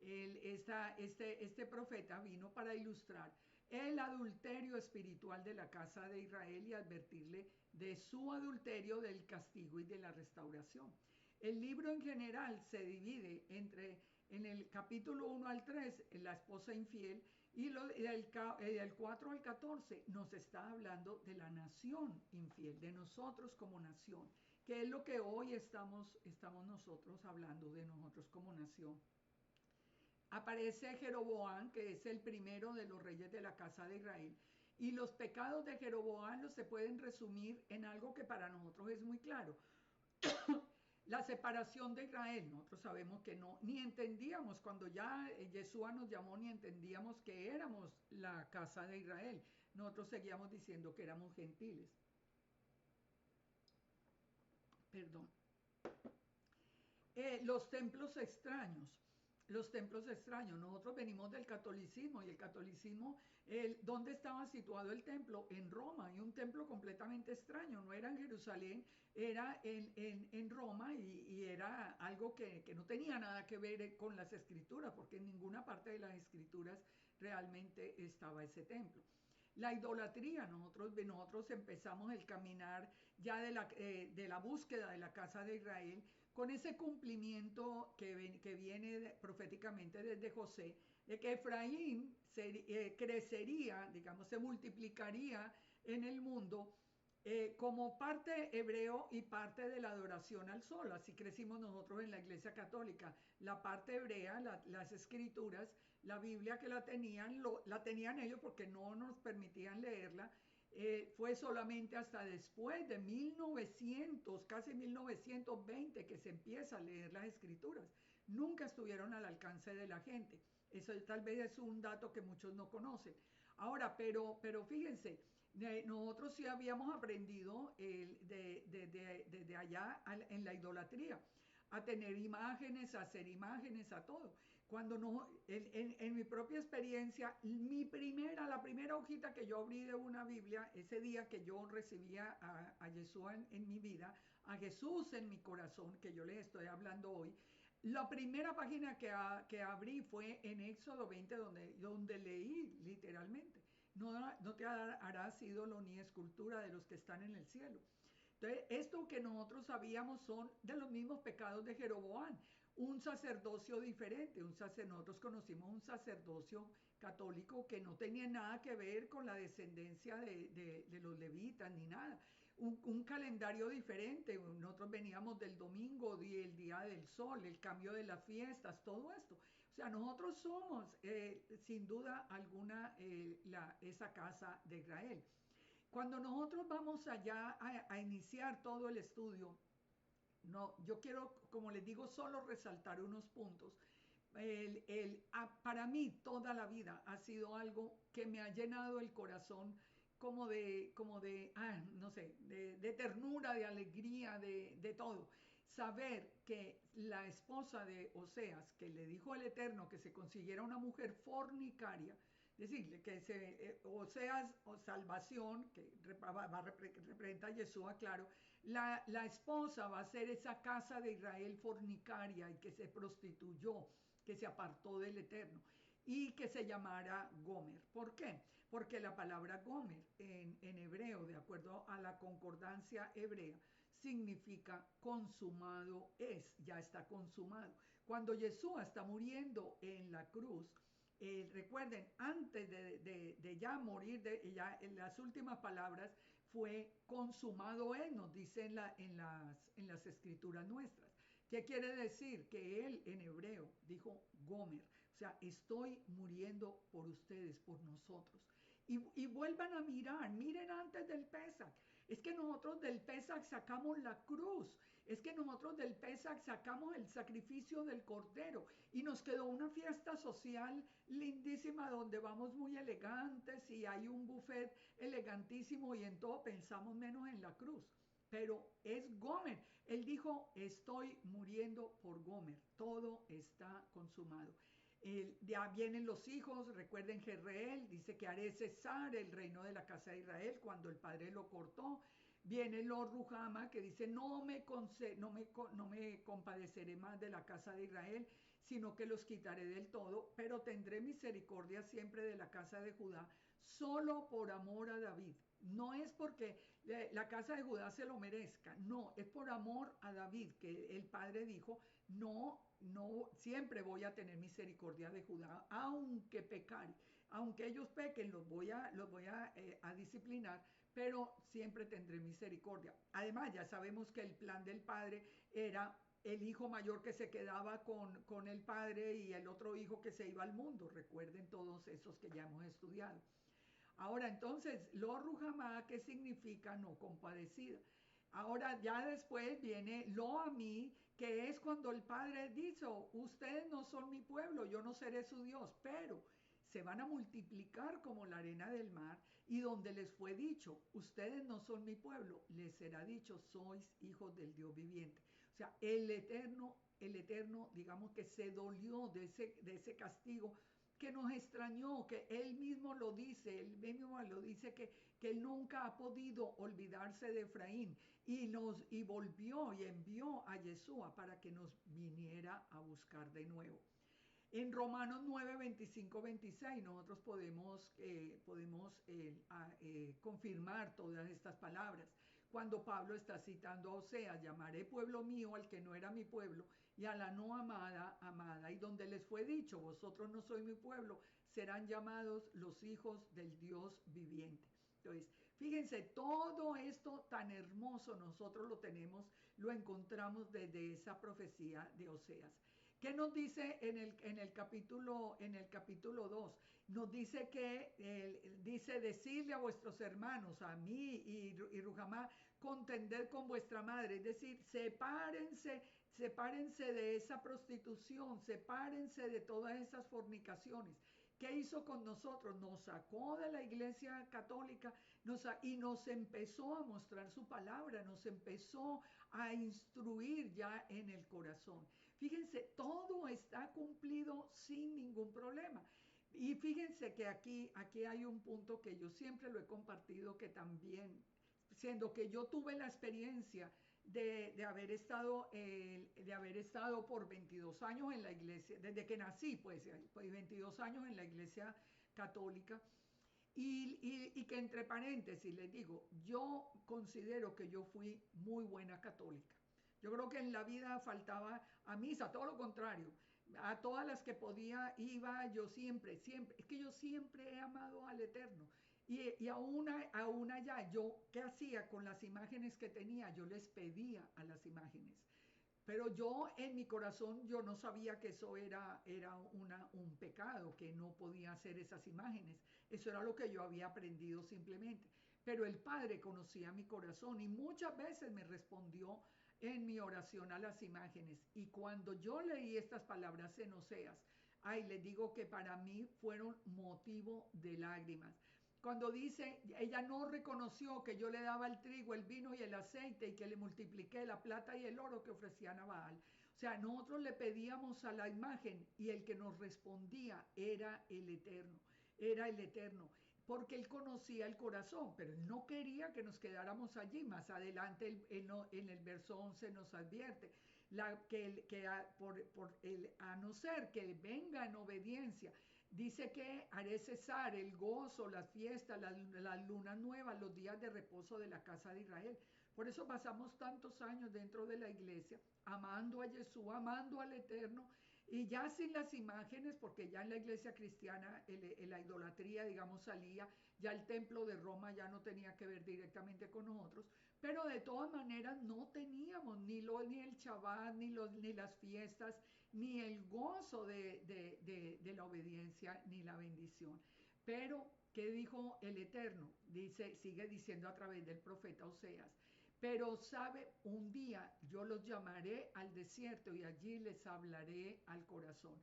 S1: Este profeta vino para ilustrar el adulterio espiritual de la casa de Israel y advertirle de su adulterio, del castigo y de la restauración. El libro en general se divide en el capítulo 1 al 3, la esposa infiel, y del 4 al 14 nos está hablando de la nación infiel, de nosotros como nación, que es lo que hoy estamos nosotros hablando de nosotros como nación. Aparece Jeroboam, que es el primero de los reyes de la casa de Israel. Y los pecados de Jeroboam se pueden resumir en algo que para nosotros es muy claro. La separación de Israel. Nosotros sabemos que no, ni entendíamos, cuando ya Yeshua nos llamó, ni entendíamos que éramos la casa de Israel. Nosotros seguíamos diciendo que éramos gentiles. Perdón. Los templos extraños. Los templos extraños. Nosotros venimos del catolicismo y el catolicismo, ¿dónde estaba situado el templo? En Roma, y un templo completamente extraño. No era en Jerusalén, era en Roma y era algo que no tenía nada que ver con las escrituras, porque en ninguna parte de las escrituras realmente estaba ese templo. La idolatría, nosotros empezamos el caminar ya de la búsqueda de la casa de Israel con ese cumplimiento que viene proféticamente desde José, de que Efraín crecería, digamos, se multiplicaría en el mundo como parte hebreo y parte de la adoración al sol. Así crecimos nosotros en la Iglesia Católica. La parte hebrea, las escrituras, la Biblia que la tenían ellos porque no nos permitían leerla. Fue solamente hasta después de 1900, casi 1920, que se empieza a leer las escrituras. Nunca estuvieron al alcance de la gente. Eso tal vez es un dato que muchos no conocen. Ahora, pero fíjense, nosotros sí habíamos aprendido desde allá en la idolatría, a tener imágenes, a hacer imágenes, a todo. Cuando no, en mi propia experiencia, la primera hojita que yo abrí de una Biblia, ese día que yo recibía a Jesús en mi vida, a Jesús en mi corazón, que yo les estoy hablando hoy, la primera página que abrí fue en Éxodo 20, donde leí literalmente, no te harás ídolo ni escultura de los que están en el cielo. Entonces, esto que nosotros sabíamos son de los mismos pecados de Jeroboam, un sacerdocio diferente, nosotros conocimos un sacerdocio católico que no tenía nada que ver con la descendencia de los levitas ni nada. un calendario diferente. Nosotros veníamos del domingo, el día del sol, el cambio de las fiestas, todo esto. O sea, nosotros somos sin duda alguna esa casa de Israel. Cuando nosotros vamos allá a iniciar todo el estudio, no, yo quiero, como les digo, solo resaltar unos puntos. Para mí toda la vida ha sido algo que me ha llenado el corazón no sé, de ternura, de alegría, de todo. Saber que la esposa de Oseas, que le dijo al Eterno que se consiguiera una mujer fornicaria, decirle que Oseas o salvación, que representa a Yeshua, claro, la esposa va a ser esa casa de Israel fornicaria y que se prostituyó, que se apartó del Eterno y que se llamara Gomer. ¿Por qué? Porque la palabra Gomer en hebreo, de acuerdo a la concordancia hebrea, significa consumado es, ya está consumado. Cuando Yeshua está muriendo en la cruz, recuerden, antes de ya morir, ya en las últimas palabras fue consumado es, nos dice en las escrituras nuestras. ¿Qué quiere decir? Que él en hebreo dijo Gomer, o sea, estoy muriendo por ustedes, por nosotros. Y vuelvan a mirar, miren antes del Pesach. Es que nosotros del Pesach sacamos la cruz, es que nosotros del Pesach sacamos el sacrificio del cordero y nos quedó una fiesta social lindísima donde vamos muy elegantes y hay un buffet elegantísimo y en todo pensamos menos en la cruz. Pero es Gomer. Él dijo, estoy muriendo por Gomer. Todo está consumado. Ya vienen los hijos, recuerden Jezreel, dice que haré cesar el reino de la casa de Israel cuando el padre lo cortó. Viene Lord Ruhama que dice, no me compadeceré más de la casa de Israel, sino que los quitaré del todo, pero tendré misericordia siempre de la casa de Judá, solo por amor a David. No es porque la casa de Judá se lo merezca, no, es por amor a David, que el padre dijo, no, siempre voy a tener misericordia de Judá, aunque pecare, aunque ellos pequen, los voy a disciplinar, pero siempre tendré misericordia. Además, ya sabemos que el plan del padre era el hijo mayor que se quedaba con el padre y el otro hijo que se iba al mundo. Recuerden todos esos que ya hemos estudiado. Ahora, entonces, lo Ruhamá, ¿qué significa no compadecida? Ahora, ya después viene lo a mí, que es cuando el Padre dice, ustedes no son mi pueblo, yo no seré su Dios, pero se van a multiplicar como la arena del mar, y donde les fue dicho, ustedes no son mi pueblo, les será dicho, sois hijos del Dios viviente. O sea, el Eterno, digamos que se dolió de ese castigo que nos extrañó, que él mismo lo dice que él nunca ha podido olvidarse de Efraín y volvió y envió a Yeshua para que nos viniera a buscar de nuevo. En Romanos 9, 25, 26 nosotros podemos confirmar todas estas palabras. Cuando Pablo está citando a Oseas, llamaré pueblo mío al que no era mi pueblo y a la no amada, amada. Y donde les fue dicho, vosotros no sois mi pueblo, serán llamados los hijos del Dios viviente. Entonces, fíjense, todo esto tan hermoso nosotros lo encontramos desde esa profecía de Oseas. ¿Qué nos dice en el capítulo 2? Nos dice dice, decirle a vuestros hermanos, a mí y Ruhamá, contender con vuestra madre. Es decir, sepárense de esa prostitución, sepárense de todas esas fornicaciones. ¿Qué hizo con nosotros? Nos sacó de la iglesia católica y nos empezó a mostrar su palabra, nos empezó a instruir ya en el corazón. Fíjense, todo está cumplido sin ningún problema. Y fíjense que aquí hay un punto que yo siempre lo he compartido, que también, siendo que yo tuve la experiencia de haber estado por 22 años en la iglesia, desde que nací, pues 22 años en la iglesia católica, y que entre paréntesis les digo, yo considero que yo fui muy buena católica. Yo creo que en la vida faltaba a misa, todo lo contrario. A todas las que podía iba, yo siempre, es que yo siempre he amado al Eterno. Y aún allá, yo, ¿qué hacía con las imágenes que tenía? Yo les pedía a las imágenes. Pero yo en mi corazón yo no sabía que eso era un pecado, que no podía hacer esas imágenes. Eso era lo que yo había aprendido simplemente. Pero el Padre conocía mi corazón y muchas veces me respondió en mi oración a las imágenes. Y cuando yo leí estas palabras en Oseas, ay, les digo que para mí fueron motivo de lágrimas. Cuando dice, ella no reconoció que yo le daba el trigo, el vino y el aceite y que le multipliqué la plata y el oro que ofrecían a Baal. O sea, nosotros le pedíamos a la imagen y el que nos respondía era el Eterno, era el Eterno, porque él conocía el corazón, pero él no quería que nos quedáramos allí. Más adelante en el verso 11 nos advierte a no ser que venga en obediencia. Dice que haré cesar el gozo, las fiestas, las lunas nuevas, los días de reposo de la casa de Israel. Por eso pasamos tantos años dentro de la iglesia, amando a Jesús, amando al Eterno, y ya sin las imágenes, porque ya en la iglesia cristiana la idolatría, digamos, salía, ya el templo de Roma ya no tenía que ver directamente con nosotros, pero de todas maneras no teníamos ni el Shabbat, ni las fiestas, ni el gozo de la obediencia, ni la bendición. Pero, ¿qué dijo el Eterno? Sigue diciendo a través del profeta Oseas. Pero sabe, un día yo los llamaré al desierto y allí les hablaré al corazón.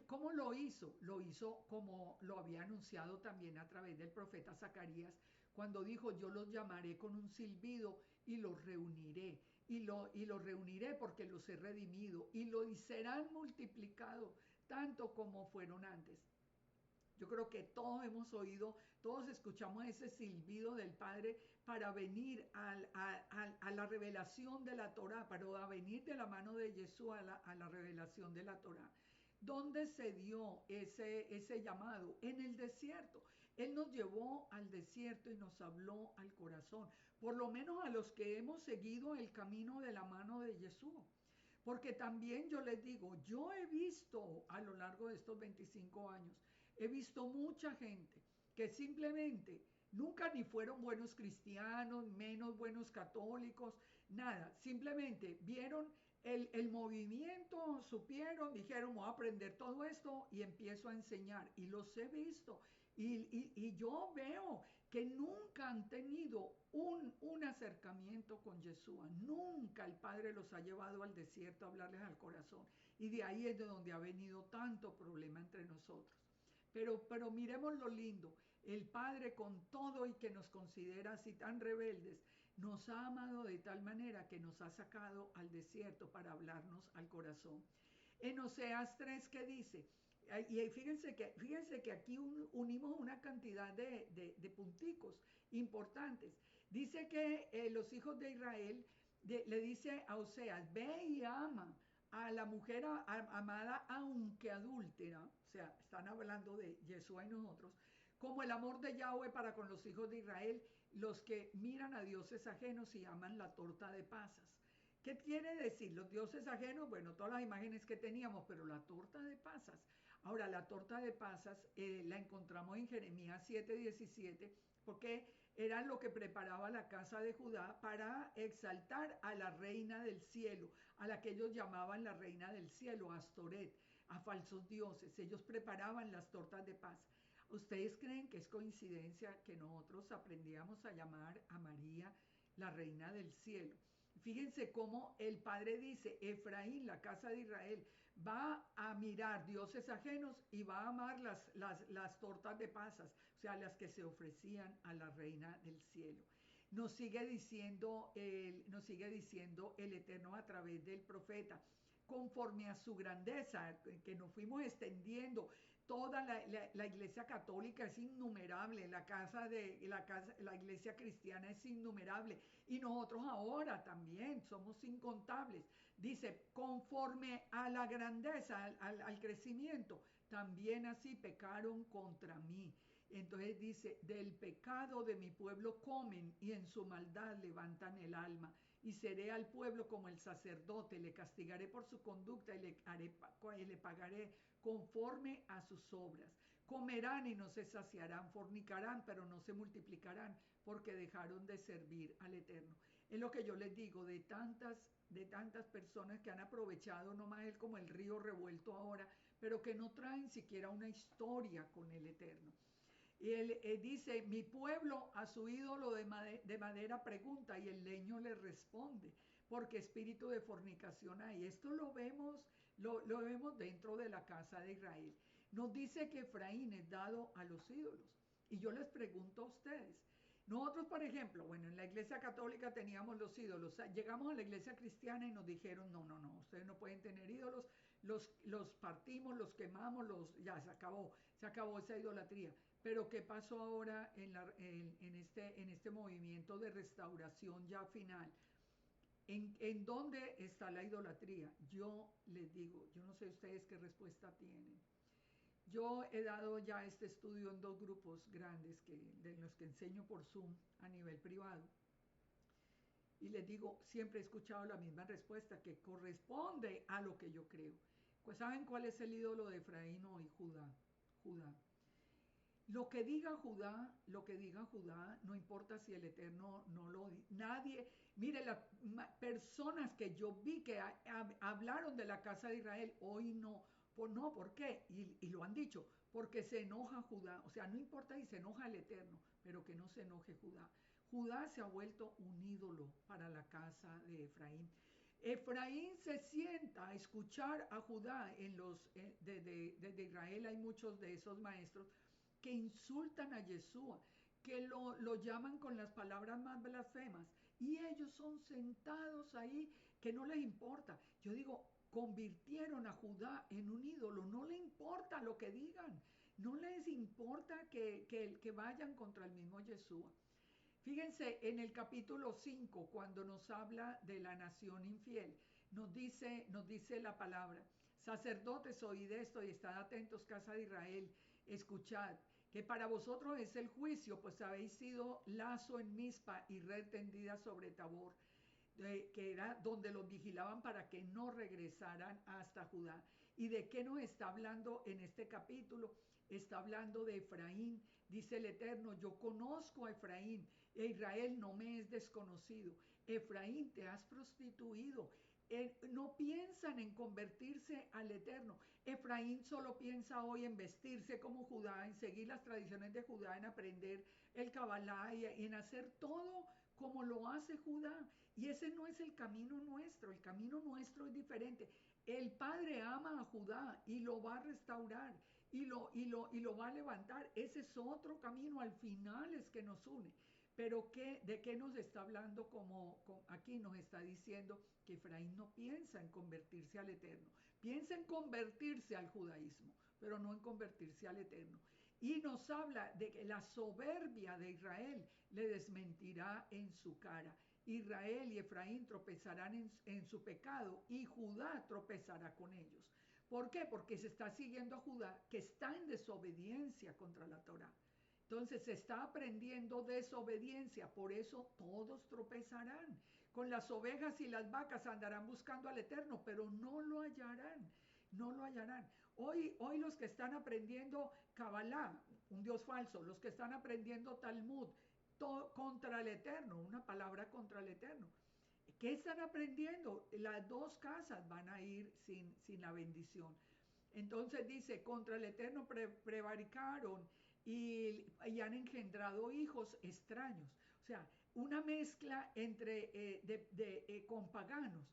S1: ¿Cómo lo hizo? Lo hizo como lo había anunciado también a través del profeta Zacarías, cuando dijo, yo los llamaré con un silbido y los reuniré. Y los reuniré porque los he redimido y serán multiplicados tanto como fueron antes. Yo creo que todos hemos oído, todos escuchamos ese silbido del Padre para venir a la revelación de la Torah, para venir de la mano de Jesús a la revelación de la Torah. ¿Dónde se dio ese llamado? En el desierto. Él nos llevó al desierto y nos habló al corazón, por lo menos a los que hemos seguido el camino de la mano de Jesús. Porque también yo les digo, yo he visto a lo largo de estos 25 años, he visto mucha gente que simplemente nunca ni fueron buenos cristianos, menos buenos católicos, nada. Simplemente vieron el movimiento, supieron, dijeron, voy a aprender todo esto y empiezo a enseñar. Y los he visto. Y yo veo que nunca han tenido un acercamiento con Yeshua. Nunca el Padre los ha llevado al desierto a hablarles al corazón. Y de ahí es de donde ha venido tanto problema entre nosotros. Pero miremos lo lindo. El Padre con todo y que nos considera así tan rebeldes, nos ha amado de tal manera que nos ha sacado al desierto para hablarnos al corazón. En Oseas 3, ¿qué dice? Y fíjense que aquí unimos una cantidad de punticos importantes. Dice que los hijos de Israel le dice a Oseas, ve y ama a la mujer amada aunque adúltera, o sea, están hablando de Yeshua y nosotros, como el amor de Yahweh para con los hijos de Israel, los que miran a dioses ajenos y aman la torta de pasas. ¿Qué quiere decir? Los dioses ajenos, bueno, todas las imágenes que teníamos, pero la torta de pasas. Ahora, la torta de pasas la encontramos en Jeremías 7:17, porque era lo que preparaba la casa de Judá para exaltar a la reina del cielo, a la que ellos llamaban la reina del cielo, Astoret, a falsos dioses. Ellos preparaban las tortas de paz. ¿Ustedes creen que es coincidencia que nosotros aprendíamos a llamar a María la reina del cielo? Fíjense cómo el Padre dice, Efraín, la casa de Israel, va a mirar dioses ajenos y va a amar las tortas de pasas, o sea, las que se ofrecían a la reina del cielo. Nos sigue diciendo el Eterno a través del profeta, conforme a su grandeza, que nos fuimos extendiendo. Toda la iglesia católica es innumerable, la iglesia cristiana es innumerable y nosotros ahora también somos incontables. Dice, conforme a la grandeza, al crecimiento, también así pecaron contra mí. Entonces dice, del pecado de mi pueblo comen y en su maldad levantan el alma. Y seré al pueblo como el sacerdote, le castigaré por su conducta y le pagaré conforme a sus obras. comerán y no se saciarán, fornicarán, pero no se multiplicarán, porque dejaron de servir al Eterno. Es lo que yo les digo de tantas personas que han aprovechado nomás él como el río revuelto ahora, pero que no traen siquiera una historia con el Eterno. Y él dice, mi pueblo a su ídolo de madera pregunta y el leño le responde, porque espíritu de fornicación hay. Esto lo vemos dentro de la casa de Israel. Nos dice que Efraín es dado a los ídolos. Y yo les pregunto a ustedes, nosotros, por ejemplo, bueno, en la iglesia católica teníamos los ídolos. Llegamos a la iglesia cristiana y nos dijeron, no, no, no, ustedes no pueden tener ídolos, los partimos, los quemamos, ya se acabó esa idolatría. Pero ¿qué pasó ahora en este movimiento de restauración ya final? ¿En dónde está la idolatría? Yo les digo, yo no sé ustedes qué respuesta tienen. Yo he dado ya este estudio en dos grupos grandes de los que enseño por Zoom a nivel privado. Y les digo, siempre he escuchado la misma respuesta, que corresponde a lo que yo creo. Pues ¿saben cuál es el ídolo de Efraín y Judá? Judá. Lo que diga Judá, no importa si el Eterno no lo dice. Nadie, mire, las personas que yo vi que hablaron de la casa de Israel, hoy no. No, ¿por qué? Y lo han dicho, porque se enoja Judá. O sea, no importa si se enoja el Eterno, pero que no se enoje Judá. Judá se ha vuelto un ídolo para la casa de Efraín. Efraín se sienta a escuchar a Judá desde Israel hay muchos de esos maestros que insultan a Yeshua, que lo llaman con las palabras más blasfemas, y ellos son sentados ahí que no les importa. Yo digo, convirtieron a Judá en un ídolo, no le importa lo que digan, no les importa que vayan contra el mismo Yeshua. Fíjense en el capítulo 5, cuando nos habla de la nación infiel, nos dice la palabra, sacerdotes, oíd esto y estad atentos, casa de Israel, escuchad, que para vosotros es el juicio, pues habéis sido lazo en Mizpa y red tendida sobre Tabor, que era donde los vigilaban para que no regresaran hasta Judá. ¿Y de qué nos está hablando en este capítulo? Está hablando de Efraín. Dice el Eterno, yo conozco a Efraín, e Israel no me es desconocido. Efraín, te has prostituido. No piensan en convertirse al Eterno. Efraín solo piensa hoy en vestirse como Judá, en seguir las tradiciones de Judá, en aprender el Kabbalah y en hacer todo como lo hace Judá. Y ese no es el camino nuestro es diferente. El Padre ama a Judá y lo va a restaurar y lo va a levantar. Ese es otro camino, al final es que nos une. Pero ¿de qué nos está hablando? Aquí nos está diciendo que Efraín no piensa en convertirse al Eterno, piensa en convertirse al judaísmo, pero no en convertirse al Eterno. Y nos habla de que la soberbia de Israel le desmentirá en su cara. Israel y Efraín tropezarán en su pecado y Judá tropezará con ellos. ¿Por qué? Porque se está siguiendo a Judá, que está en desobediencia contra la Torá. Entonces se está aprendiendo desobediencia, por eso todos tropezarán. Con las ovejas y las vacas andarán buscando al Eterno, pero no lo hallarán, no lo hallarán. Hoy los que están aprendiendo Kabbalah, un Dios falso, los que están aprendiendo Talmud, contra el Eterno, una palabra contra el Eterno. ¿Qué están aprendiendo? Las dos casas van a ir sin la bendición. Entonces dice, contra el Eterno prevaricaron y han engendrado hijos extraños. O sea, una mezcla con paganos.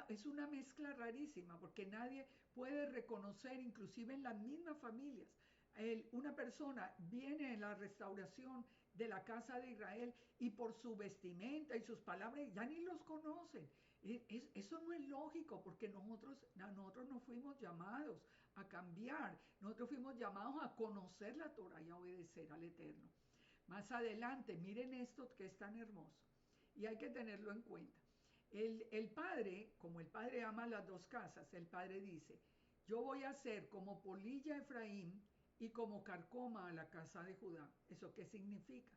S1: Es una mezcla rarísima porque nadie puede reconocer, inclusive en las mismas familias. Una persona viene en la restauración de la casa de Israel y por su vestimenta y sus palabras ya ni los conocen. Eso no es lógico porque nosotros no fuimos llamados a cambiar, nosotros fuimos llamados a conocer la Torah y a obedecer al Eterno. Más adelante, miren esto que es tan hermoso y hay que tenerlo en cuenta. El padre, como el padre ama las dos casas, el padre dice, yo voy a ser como polilla a Efraín y como carcoma a la casa de Judá. ¿Eso qué significa?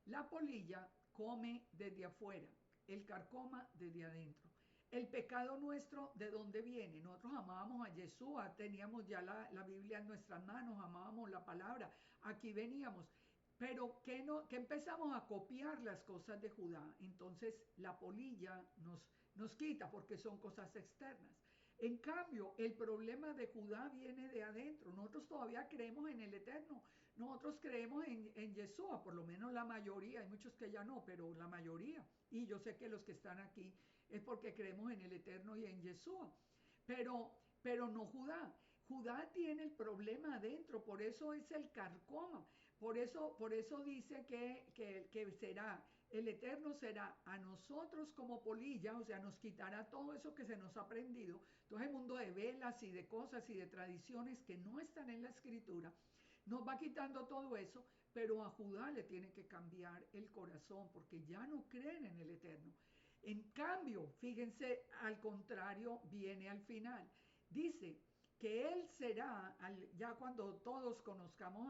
S1: La polilla come desde afuera, el carcoma desde adentro. el pecado nuestro, ¿de dónde viene? Nosotros amábamos a Yeshua, teníamos ya la Biblia en nuestras manos, amábamos la palabra, aquí veníamos. Pero que empezamos a copiar las cosas de Judá. Entonces la polilla nos quita porque son cosas externas. En cambio, el problema de Judá viene de adentro. Nosotros todavía creemos en el Eterno. Nosotros creemos en Yeshua, por lo menos la mayoría. Hay muchos que ya no, pero la mayoría. Y yo sé que los que están aquí es porque creemos en el Eterno y en Yeshua. Pero no Judá. Judá tiene el problema adentro, por eso es el carcoma. Por eso dice que será, el Eterno será a nosotros como polilla, o sea, nos quitará todo eso que se nos ha aprendido, todo el mundo de velas y de cosas y de tradiciones que no están en la escritura, nos va quitando todo eso, pero a Judá le tiene que cambiar el corazón porque ya no creen en el Eterno. En cambio, fíjense, al contrario, viene al final. Dice que Él será, ya cuando todos conozcamos,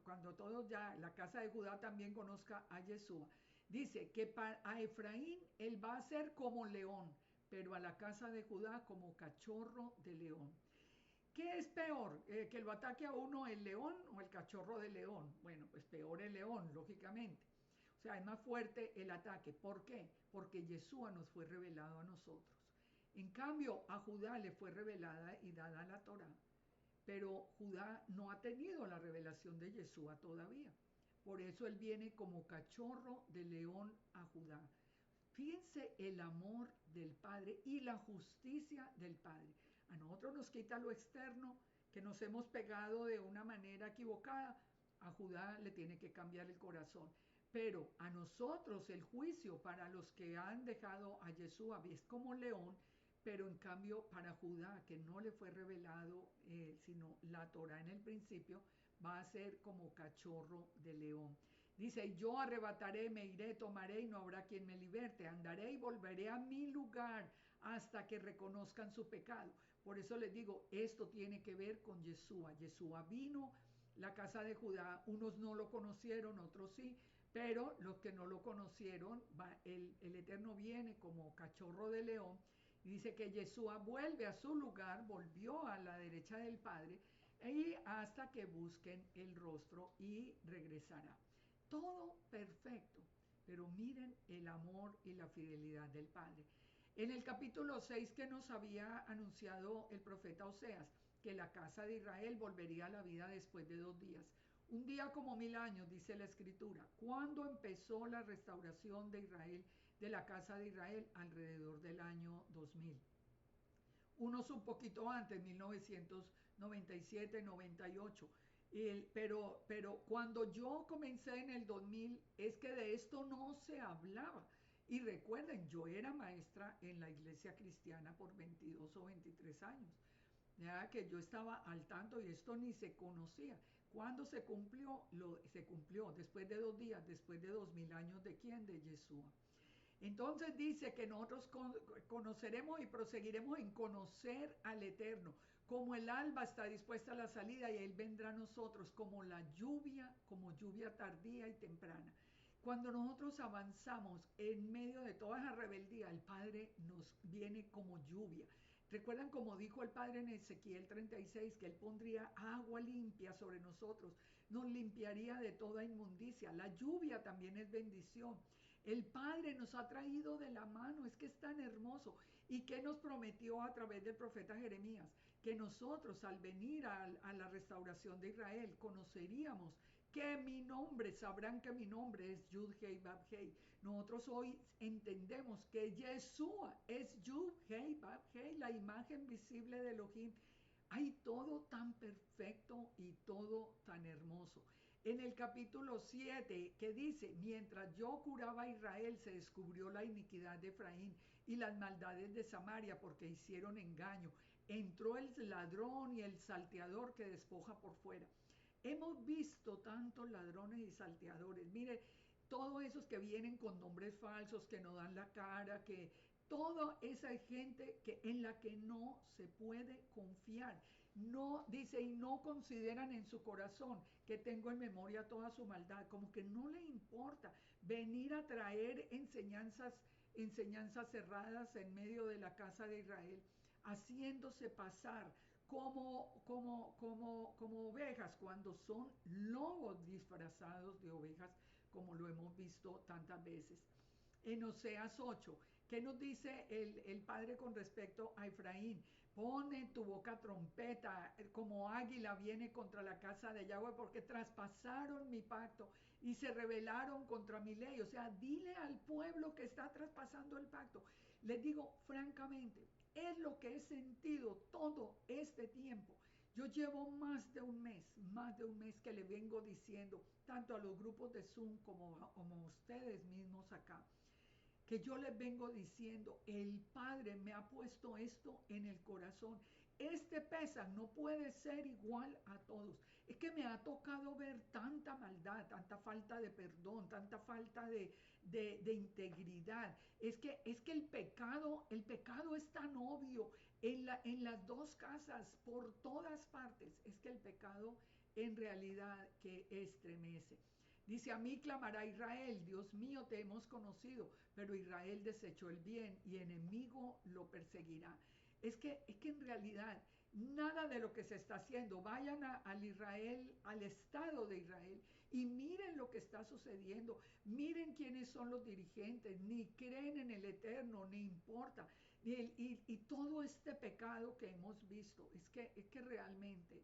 S1: cuando todos ya, la casa de Judá también conozca a Yeshua, dice que a Efraín Él va a ser como león, pero a la casa de Judá como cachorro de león. ¿Qué es peor? ¿Que lo ataque a uno el león o el cachorro de león? Bueno, pues peor el león, lógicamente. O sea, es más fuerte el ataque. ¿Por qué? Porque Yeshua nos fue revelado a nosotros. En cambio, a Judá le fue revelada y dada la Torá. Pero Judá no ha tenido la revelación de Yeshua todavía. Por eso él viene como cachorro de león a Judá. Fíjense el amor del Padre y la justicia del Padre. A nosotros nos quita lo externo, que nos hemos pegado de una manera equivocada. A Judá le tiene que cambiar el corazón. Pero a nosotros el juicio para los que han dejado a Yeshua es como león, pero en cambio para Judá, que no le fue revelado sino la Torah en el principio, va a ser como cachorro de león. Dice, yo arrebataré, me iré, tomaré y no habrá quien me liberte. Andaré y volveré a mi lugar hasta que reconozcan su pecado. Por eso les digo, esto tiene que ver con Yeshua. Yeshua vino, la casa de Judá, unos no lo conocieron, otros sí, pero los que no lo conocieron, el Eterno viene como cachorro de león y dice que Yeshua vuelve a su lugar, volvió a la derecha del Padre y hasta que busquen el rostro y regresará. Todo perfecto, pero miren el amor y la fidelidad del Padre. En el capítulo 6 que nos había anunciado el profeta Oseas, que la casa de Israel volvería a la vida después de 2 días. Un día como 1000 años, dice la escritura. ¿Cuándo empezó la restauración de Israel, de la casa de Israel? Alrededor del año 2000. Unos un poquito antes, 1997, 98. Pero cuando yo comencé en el 2000 es que de esto no se hablaba. Y recuerden, yo era maestra en la iglesia cristiana por 22 o 23 años. Ya que yo estaba al tanto y esto ni se conocía. ¿Cuándo se cumplió? Se cumplió después de 2 días, después de 2000 años. ¿De quién? De Yeshua. Entonces dice que nosotros conoceremos y proseguiremos en conocer al Eterno. Como el alba está dispuesta a la salida y Él vendrá a nosotros como la lluvia, como lluvia tardía y temprana. Cuando nosotros avanzamos en medio de toda esa rebeldía, el Padre nos viene como lluvia. Recuerdan como dijo el Padre en Ezequiel 36, que Él pondría agua limpia sobre nosotros, nos limpiaría de toda inmundicia. La lluvia también es bendición. El Padre nos ha traído de la mano, es que es tan hermoso. ¿Y qué nos prometió a través del profeta Jeremías? Que nosotros al venir a la restauración de Israel conoceríamos que mi nombre, sabrán que mi nombre es Yud Hei Bab Hei. Nosotros hoy entendemos que Yeshua es Yud Hei Bab Hei, la imagen visible de Elohim. Hay todo tan perfecto y todo tan hermoso. En el capítulo 7 que dice, mientras yo curaba a Israel, se descubrió la iniquidad de Efraín y las maldades de Samaria porque hicieron engaño. Entró el ladrón y el salteador que despoja por fuera. Hemos visto tantos ladrones y salteadores. Mire, todos esos que vienen con nombres falsos, que no dan la cara, que toda esa gente en la que no se puede confiar. No, dice, y no consideran en su corazón que tengo en memoria toda su maldad, como que no le importa venir a traer enseñanzas enseñanzas cerradas en medio de la casa de Israel, haciéndose pasar como ovejas, cuando son lobos disfrazados de ovejas, como lo hemos visto tantas veces. En Oseas 8, ¿qué nos dice el Padre con respecto a Efraín? Pone en tu boca trompeta, como águila viene contra la casa de Yahweh, porque traspasaron mi pacto y se rebelaron contra mi ley. O sea, dile al pueblo que está traspasando el pacto. Les digo francamente, es lo que he sentido todo este tiempo. Yo llevo más de un mes que le vengo diciendo, tanto a los grupos de Zoom como ustedes mismos acá, que yo les vengo diciendo, el Padre me ha puesto esto en el corazón. Este Pesaj no puede ser igual a todos. Es que me ha tocado ver tanta maldad, tanta falta de perdón, tanta falta de integridad. Es que el pecado es tan obvio en las dos casas, por todas partes. Es que el pecado en realidad que estremece. Dice, a mí clamará Israel, Dios mío, te hemos conocido, pero Israel desechó el bien y enemigo lo perseguirá. Es que en realidad nada de lo que se está haciendo, vayan al Israel, al Estado de Israel, y miren lo que está sucediendo, miren quiénes son los dirigentes, ni creen en el Eterno, ni importa, y todo este pecado que hemos visto, es que realmente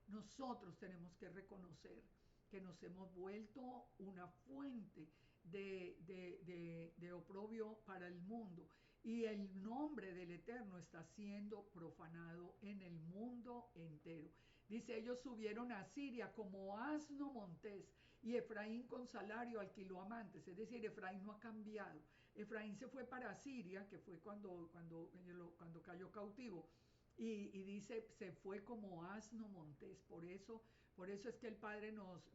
S1: nosotros tenemos que reconocer que nos hemos vuelto una fuente de oprobio para el mundo. Y el nombre del Eterno está siendo profanado en el mundo entero. Dice, ellos subieron a Siria como asno montés y Efraín con salario alquiló amantes. Es decir, Efraín no ha cambiado. Efraín se fue para Siria, que fue cuando cayó cautivo. Y dice, se fue como asno montés. Por eso es que el Padre nos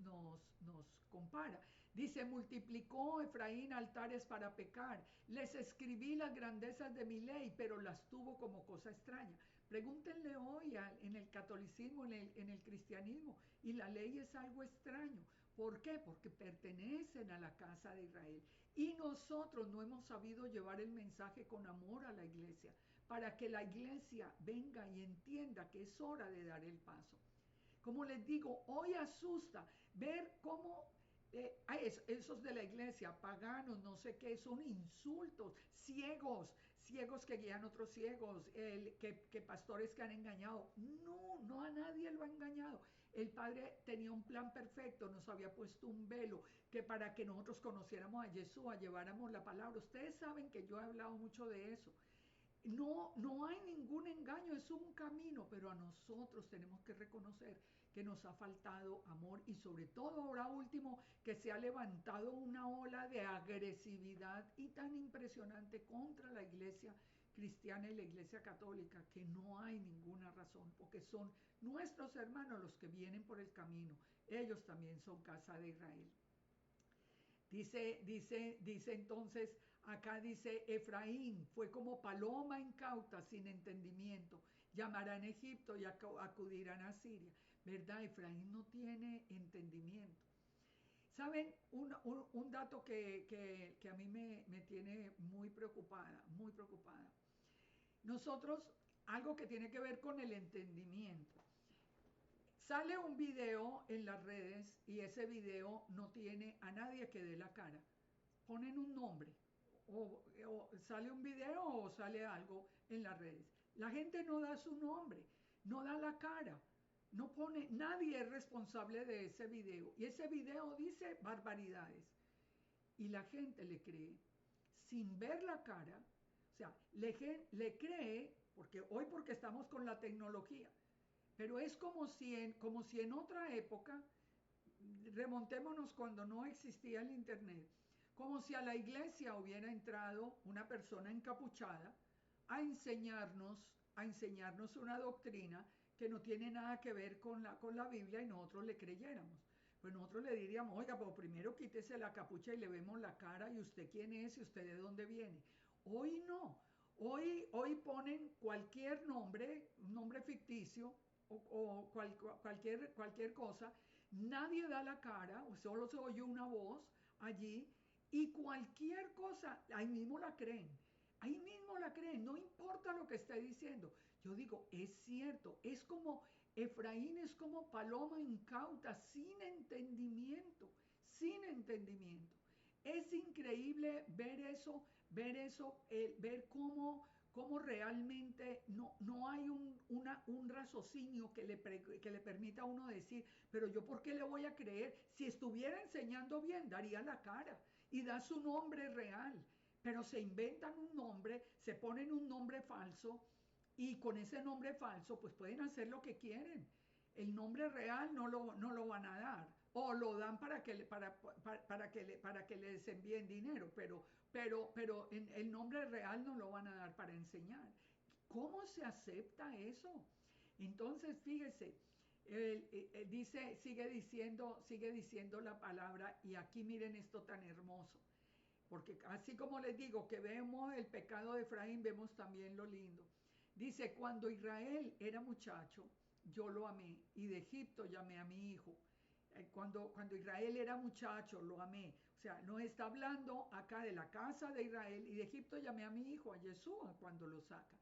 S1: compara. Dice, multiplicó Efraín altares para pecar. Les escribí las grandezas de mi ley, pero las tuvo como cosa extraña. Pregúntenle hoy en el catolicismo, en el cristianismo, y la ley es algo extraño. ¿Por qué? Porque pertenecen a la casa de Israel. Y nosotros no hemos sabido llevar el mensaje con amor a la iglesia, para que la iglesia venga y entienda que es hora de dar el paso. Como les digo, hoy asusta ver cómo esos de la iglesia, paganos, no sé qué, son insultos, ciegos que guían otros ciegos, que pastores que han engañado. No, no a nadie lo ha engañado. El Padre tenía un plan perfecto, nos había puesto un velo que para que nosotros conociéramos a Jesús, lleváramos la palabra. Ustedes saben que yo he hablado mucho de eso. No, no hay ningún engaño, es un camino, pero a nosotros tenemos que reconocer que nos ha faltado amor y sobre todo ahora último que se ha levantado una ola de agresividad y tan impresionante contra la iglesia cristiana y la iglesia católica que no hay ninguna razón porque son nuestros hermanos los que vienen por el camino. Ellos también son casa de Israel. Dice entonces, acá dice, Efraín fue como paloma incauta sin entendimiento, llamarán a Egipto y acudirán a Siria. ¿Verdad? Efraín no tiene entendimiento. ¿Saben? Un dato que a mí me tiene muy preocupada, muy preocupada. Nosotros, algo que tiene que ver con el entendimiento. Sale un video en las redes y ese video no tiene a nadie que dé la cara. Ponen un nombre o sale un video o sale algo en las redes. La gente no da su nombre, no da la cara, no pone, nadie es responsable de ese video. Y ese video dice barbaridades. Y la gente le cree sin ver la cara, o sea, le cree, porque estamos con la tecnología, pero es como si en otra época, remontémonos cuando no existía el Internet, como si a la iglesia hubiera entrado una persona encapuchada a enseñarnos una doctrina que no tiene nada que ver con la Biblia y nosotros le creyéramos. Pues nosotros le diríamos, oiga, pues primero quítese la capucha y le vemos la cara y usted quién es y usted de dónde viene. Hoy no. Hoy ponen cualquier nombre, un nombre ficticio cualquier cosa, nadie da la cara, solo se oye una voz allí Y cualquier cosa, ahí mismo la creen. Ahí mismo la creen, no importa lo que esté diciendo. Yo digo, es cierto, es como Efraín es como paloma incauta, sin entendimiento, sin entendimiento. Es increíble ver eso, ver cómo realmente no hay un raciocinio que le permita a uno decir, pero yo por qué le voy a creer, si estuviera enseñando bien, daría la cara y da su nombre real, pero se inventan un nombre, se ponen un nombre falso y con ese nombre falso pues pueden hacer lo que quieren. El nombre real no lo van a dar o lo dan para que les envíen dinero, pero en el nombre real no lo van a dar para enseñar. ¿Cómo se acepta eso? Entonces, fíjese, dice, sigue diciendo la palabra, y aquí miren esto tan hermoso, porque así como les digo que vemos el pecado de Efraín, vemos también lo lindo. Dice, cuando Israel era muchacho, yo lo amé, y de Egipto llamé a mi hijo. Cuando Israel era muchacho, lo amé. O sea, no está hablando acá de la casa de Israel, y de Egipto llamé a mi hijo, a Yeshua, cuando lo saca.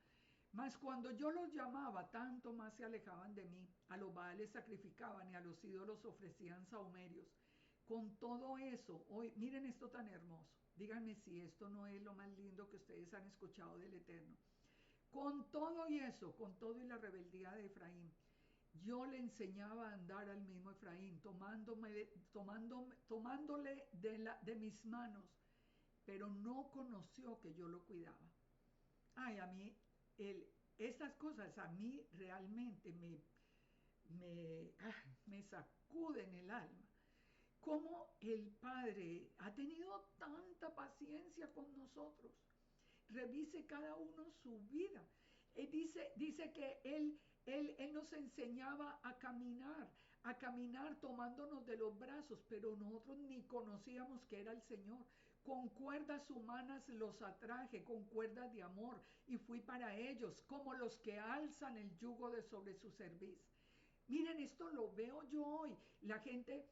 S1: Mas cuando yo los llamaba, tanto más se alejaban de mí. A los Baales sacrificaban y a los ídolos ofrecían sahumerios. Con todo eso, hoy, miren esto tan hermoso. Díganme si esto no es lo más lindo que ustedes han escuchado del Eterno. Con todo y eso, con todo y la rebeldía de Efraín, yo le enseñaba a andar al mismo Efraín, tomándole de mis manos, pero no conoció que yo lo cuidaba. Ay, a mí, estas cosas a mí realmente me sacuden el alma. Cómo el Padre ha tenido tanta paciencia con nosotros. Revise cada uno su vida. Dice que él nos enseñaba a caminar tomándonos de los brazos, pero nosotros ni conocíamos que era el Señor. Con cuerdas humanas los atraje, con cuerdas de amor, y fui para ellos, como los que alzan el yugo de sobre su cerviz. Miren, esto lo veo yo hoy. La gente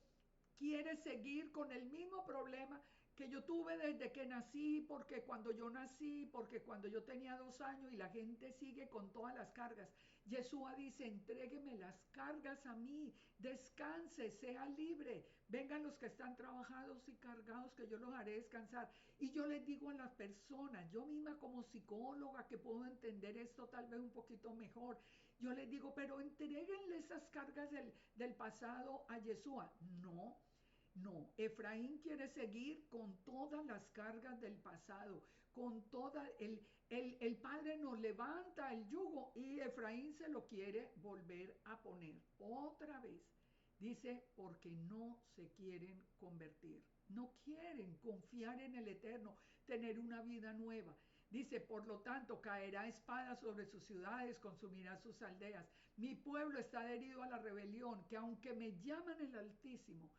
S1: quiere seguir con el mismo problema que yo tuve desde que nací, porque cuando yo tenía 2 años, y la gente sigue con todas las cargas. Yeshua dice, entrégueme las cargas a mí, descanse, sea libre, vengan los que están trabajados y cargados, que yo los haré descansar. Y yo les digo a las personas, yo misma como psicóloga que puedo entender esto tal vez un poquito mejor, yo les digo, pero entréguenle esas cargas del pasado a Yeshua. No, no, Efraín quiere seguir con todas las cargas del pasado, con toda el Padre nos levanta el yugo y Efraín se lo quiere volver a poner otra vez. Dice, porque no se quieren convertir, no quieren confiar en el Eterno, tener una vida nueva. Dice, por lo tanto, caerá espada sobre sus ciudades, consumirá sus aldeas. Mi pueblo está adherido a la rebelión, que aunque me llaman el Altísimo,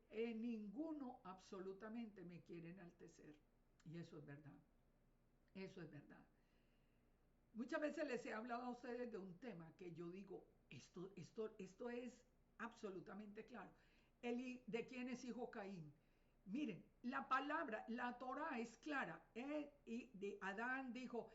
S1: ninguno absolutamente me quiere enaltecer. Y eso es verdad. Eso es verdad. Muchas veces les he hablado a ustedes de un tema que yo digo, esto es absolutamente claro. ¿De quién es hijo Caín? Miren, la palabra, la Torah es clara. Y de Adán dijo,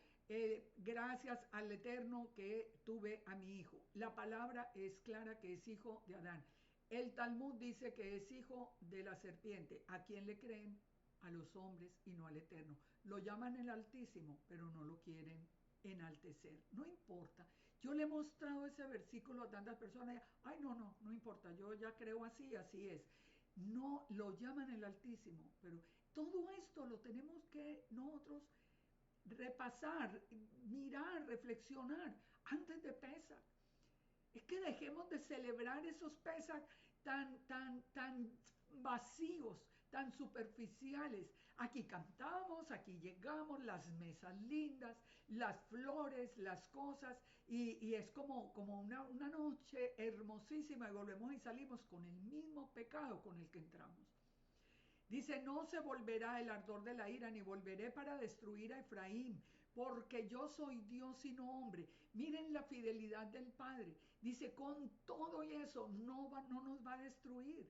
S1: gracias al Eterno que tuve a mi hijo. La palabra es clara que es hijo de Adán. El Talmud dice que es hijo de la serpiente. ¿A quién le creen? A los hombres y no al Eterno. Lo llaman el Altísimo, pero no lo quieren enaltecer. No importa. Yo le he mostrado ese versículo a tantas personas. Ay, no importa. Yo ya creo así, así es. No lo llaman el Altísimo, pero todo esto lo tenemos que nosotros repasar, mirar, reflexionar antes de Pesaj. Es que dejemos de celebrar esos Pesaj tan vacíos, tan superficiales. Aquí cantamos, aquí llegamos, las mesas lindas, las flores, las cosas, y es como una noche hermosísima y volvemos y salimos con el mismo pecado con el que entramos. Dice, no se volverá el ardor de la ira, ni volveré para destruir a Efraín, porque yo soy Dios y no hombre. Miren la fidelidad del Padre. Dice, con todo y eso, no nos va a destruir.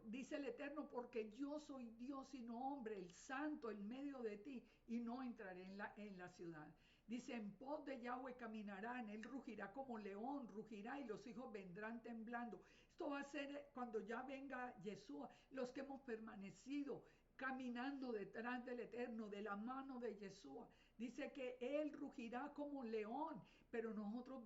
S1: dice el Eterno, porque yo soy Dios y no hombre, el santo en medio de ti, y no entraré en la ciudad. Dice, en pos de Yahweh caminarán, él rugirá como león, rugirá y los hijos vendrán temblando. Esto va a ser cuando ya venga Yeshua, los que hemos permanecido caminando detrás del Eterno, de la mano de Yeshua. Dice que él rugirá como león, pero nosotros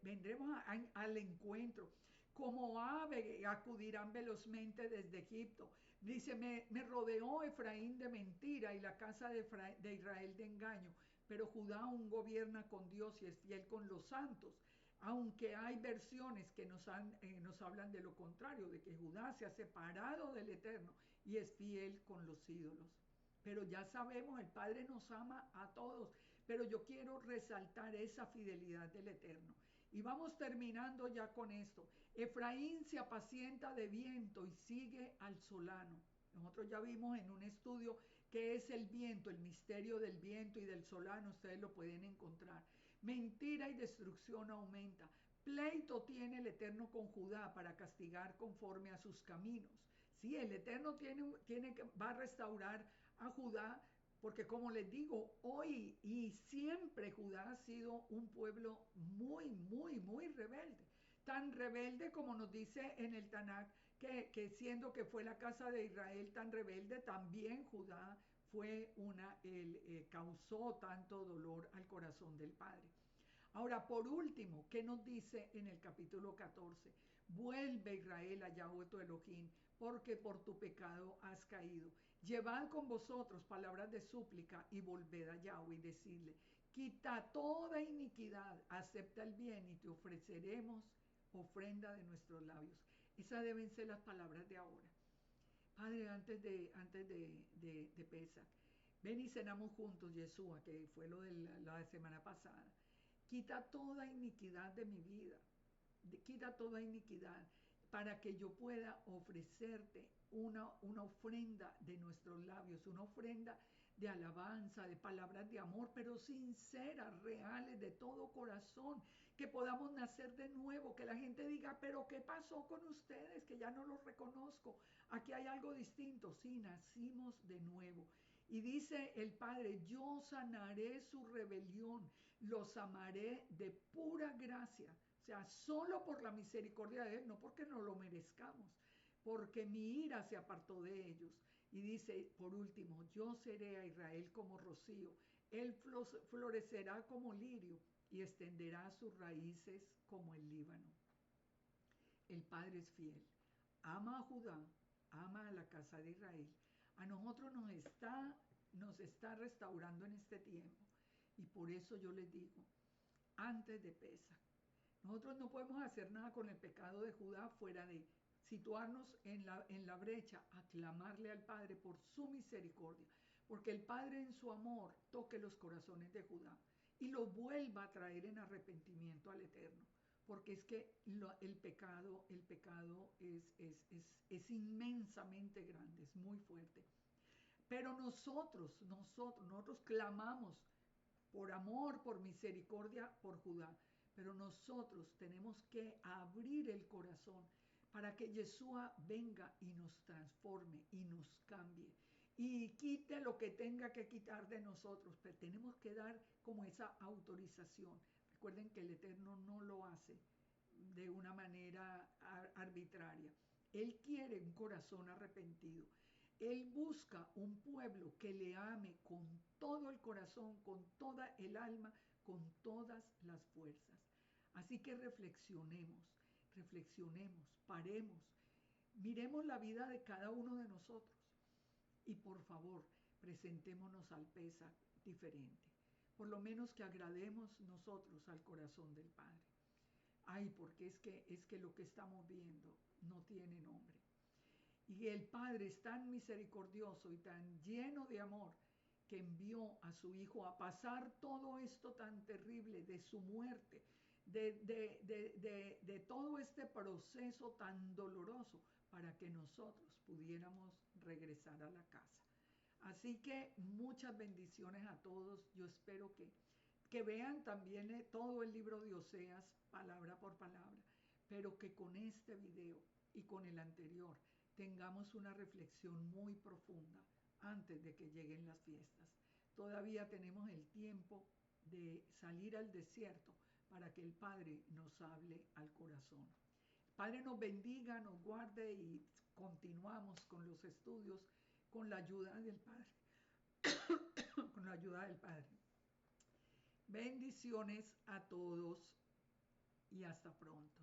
S1: vendremos al encuentro. Como ave acudirán velozmente desde Egipto. Dice, me rodeó Efraín de mentira y la casa de Israel de engaño, pero Judá aún gobierna con Dios y es fiel con los santos. Aunque hay versiones que nos hablan de lo contrario, de que Judá se ha separado del Eterno y es fiel con los ídolos. Pero ya sabemos, el Padre nos ama a todos, pero yo quiero resaltar esa fidelidad del Eterno. Y vamos terminando ya con esto. Efraín se apacienta de viento y sigue al solano. Nosotros ya vimos en un estudio qué es el viento, el misterio del viento y del solano, ustedes lo pueden encontrar. Mentira y destrucción aumenta. Pleito tiene el Eterno con Judá para castigar conforme a sus caminos. Sí, el Eterno va a restaurar a Judá, porque como les digo, hoy y siempre Judá ha sido un pueblo muy, muy, muy rebelde. Tan rebelde como nos dice en el Tanakh, que siendo que fue la casa de Israel tan rebelde, también Judá causó tanto dolor al corazón del Padre. Ahora, por último, ¿qué nos dice en el capítulo 14? Vuelve Israel a Yahweh tu Elohim, porque por tu pecado has caído. Llevad con vosotros palabras de súplica y volved a Yahweh y decidle, quita toda iniquidad, acepta el bien y te ofreceremos ofrenda de nuestros labios. Esas deben ser las palabras de ahora. Padre, antes de Pesach, ven y cenamos juntos, Yeshua, que fue lo de la semana pasada. Quita toda iniquidad de mi vida, quita toda iniquidad, para que yo pueda ofrecerte una ofrenda de nuestros labios, una ofrenda de alabanza, de palabras de amor, pero sinceras, reales, de todo corazón, que podamos nacer de nuevo, que la gente diga, pero ¿qué pasó con ustedes? Que ya no los reconozco, aquí hay algo distinto. Sí, nacimos de nuevo. Y dice el Padre, yo sanaré su rebelión, los amaré de pura gracia. O sea, solo por la misericordia de Él, no porque no lo merezcamos, porque mi ira se apartó de ellos. Y dice, por último, yo seré a Israel como rocío, él florecerá como lirio y extenderá sus raíces como el Líbano. El Padre es fiel, ama a Judá, ama a la casa de Israel. A nosotros nos está restaurando en este tiempo. Y por eso yo les digo, antes de Pesach, nosotros no podemos hacer nada con el pecado de Judá fuera de situarnos en la brecha, aclamarle al Padre por su misericordia, porque el Padre en su amor toque los corazones de Judá y los vuelva a traer en arrepentimiento al Eterno, porque es que el pecado es inmensamente grande, es muy fuerte. Pero nosotros clamamos por amor, por misericordia, por Judá. Pero nosotros tenemos que abrir el corazón para que Yeshua venga y nos transforme y nos cambie y quite lo que tenga que quitar de nosotros. Pero tenemos que dar como esa autorización. Recuerden que el Eterno no lo hace de una manera arbitraria. Él quiere un corazón arrepentido. Él busca un pueblo que le ame con todo el corazón, con toda el alma, con todas las fuerzas. Así que reflexionemos, paremos, miremos la vida de cada uno de nosotros y por favor, presentémonos al Pesach diferente. Por lo menos que agrademos nosotros al corazón del Padre. Ay, porque es que lo que estamos viendo no tiene nombre. Y el Padre es tan misericordioso y tan lleno de amor que envió a su Hijo a pasar todo esto tan terrible de su muerte, de todo este proceso tan doloroso para que nosotros pudiéramos regresar a la casa. Así que muchas bendiciones a todos. Yo espero que vean también todo el libro de Oseas, palabra por palabra, pero que con este video y con el anterior, tengamos una reflexión muy profunda antes de que lleguen las fiestas. Todavía tenemos el tiempo de salir al desierto para que el Padre nos hable al corazón. El Padre nos bendiga, nos guarde y continuamos con los estudios con la ayuda del Padre. Con la ayuda del Padre. Bendiciones a todos y hasta pronto.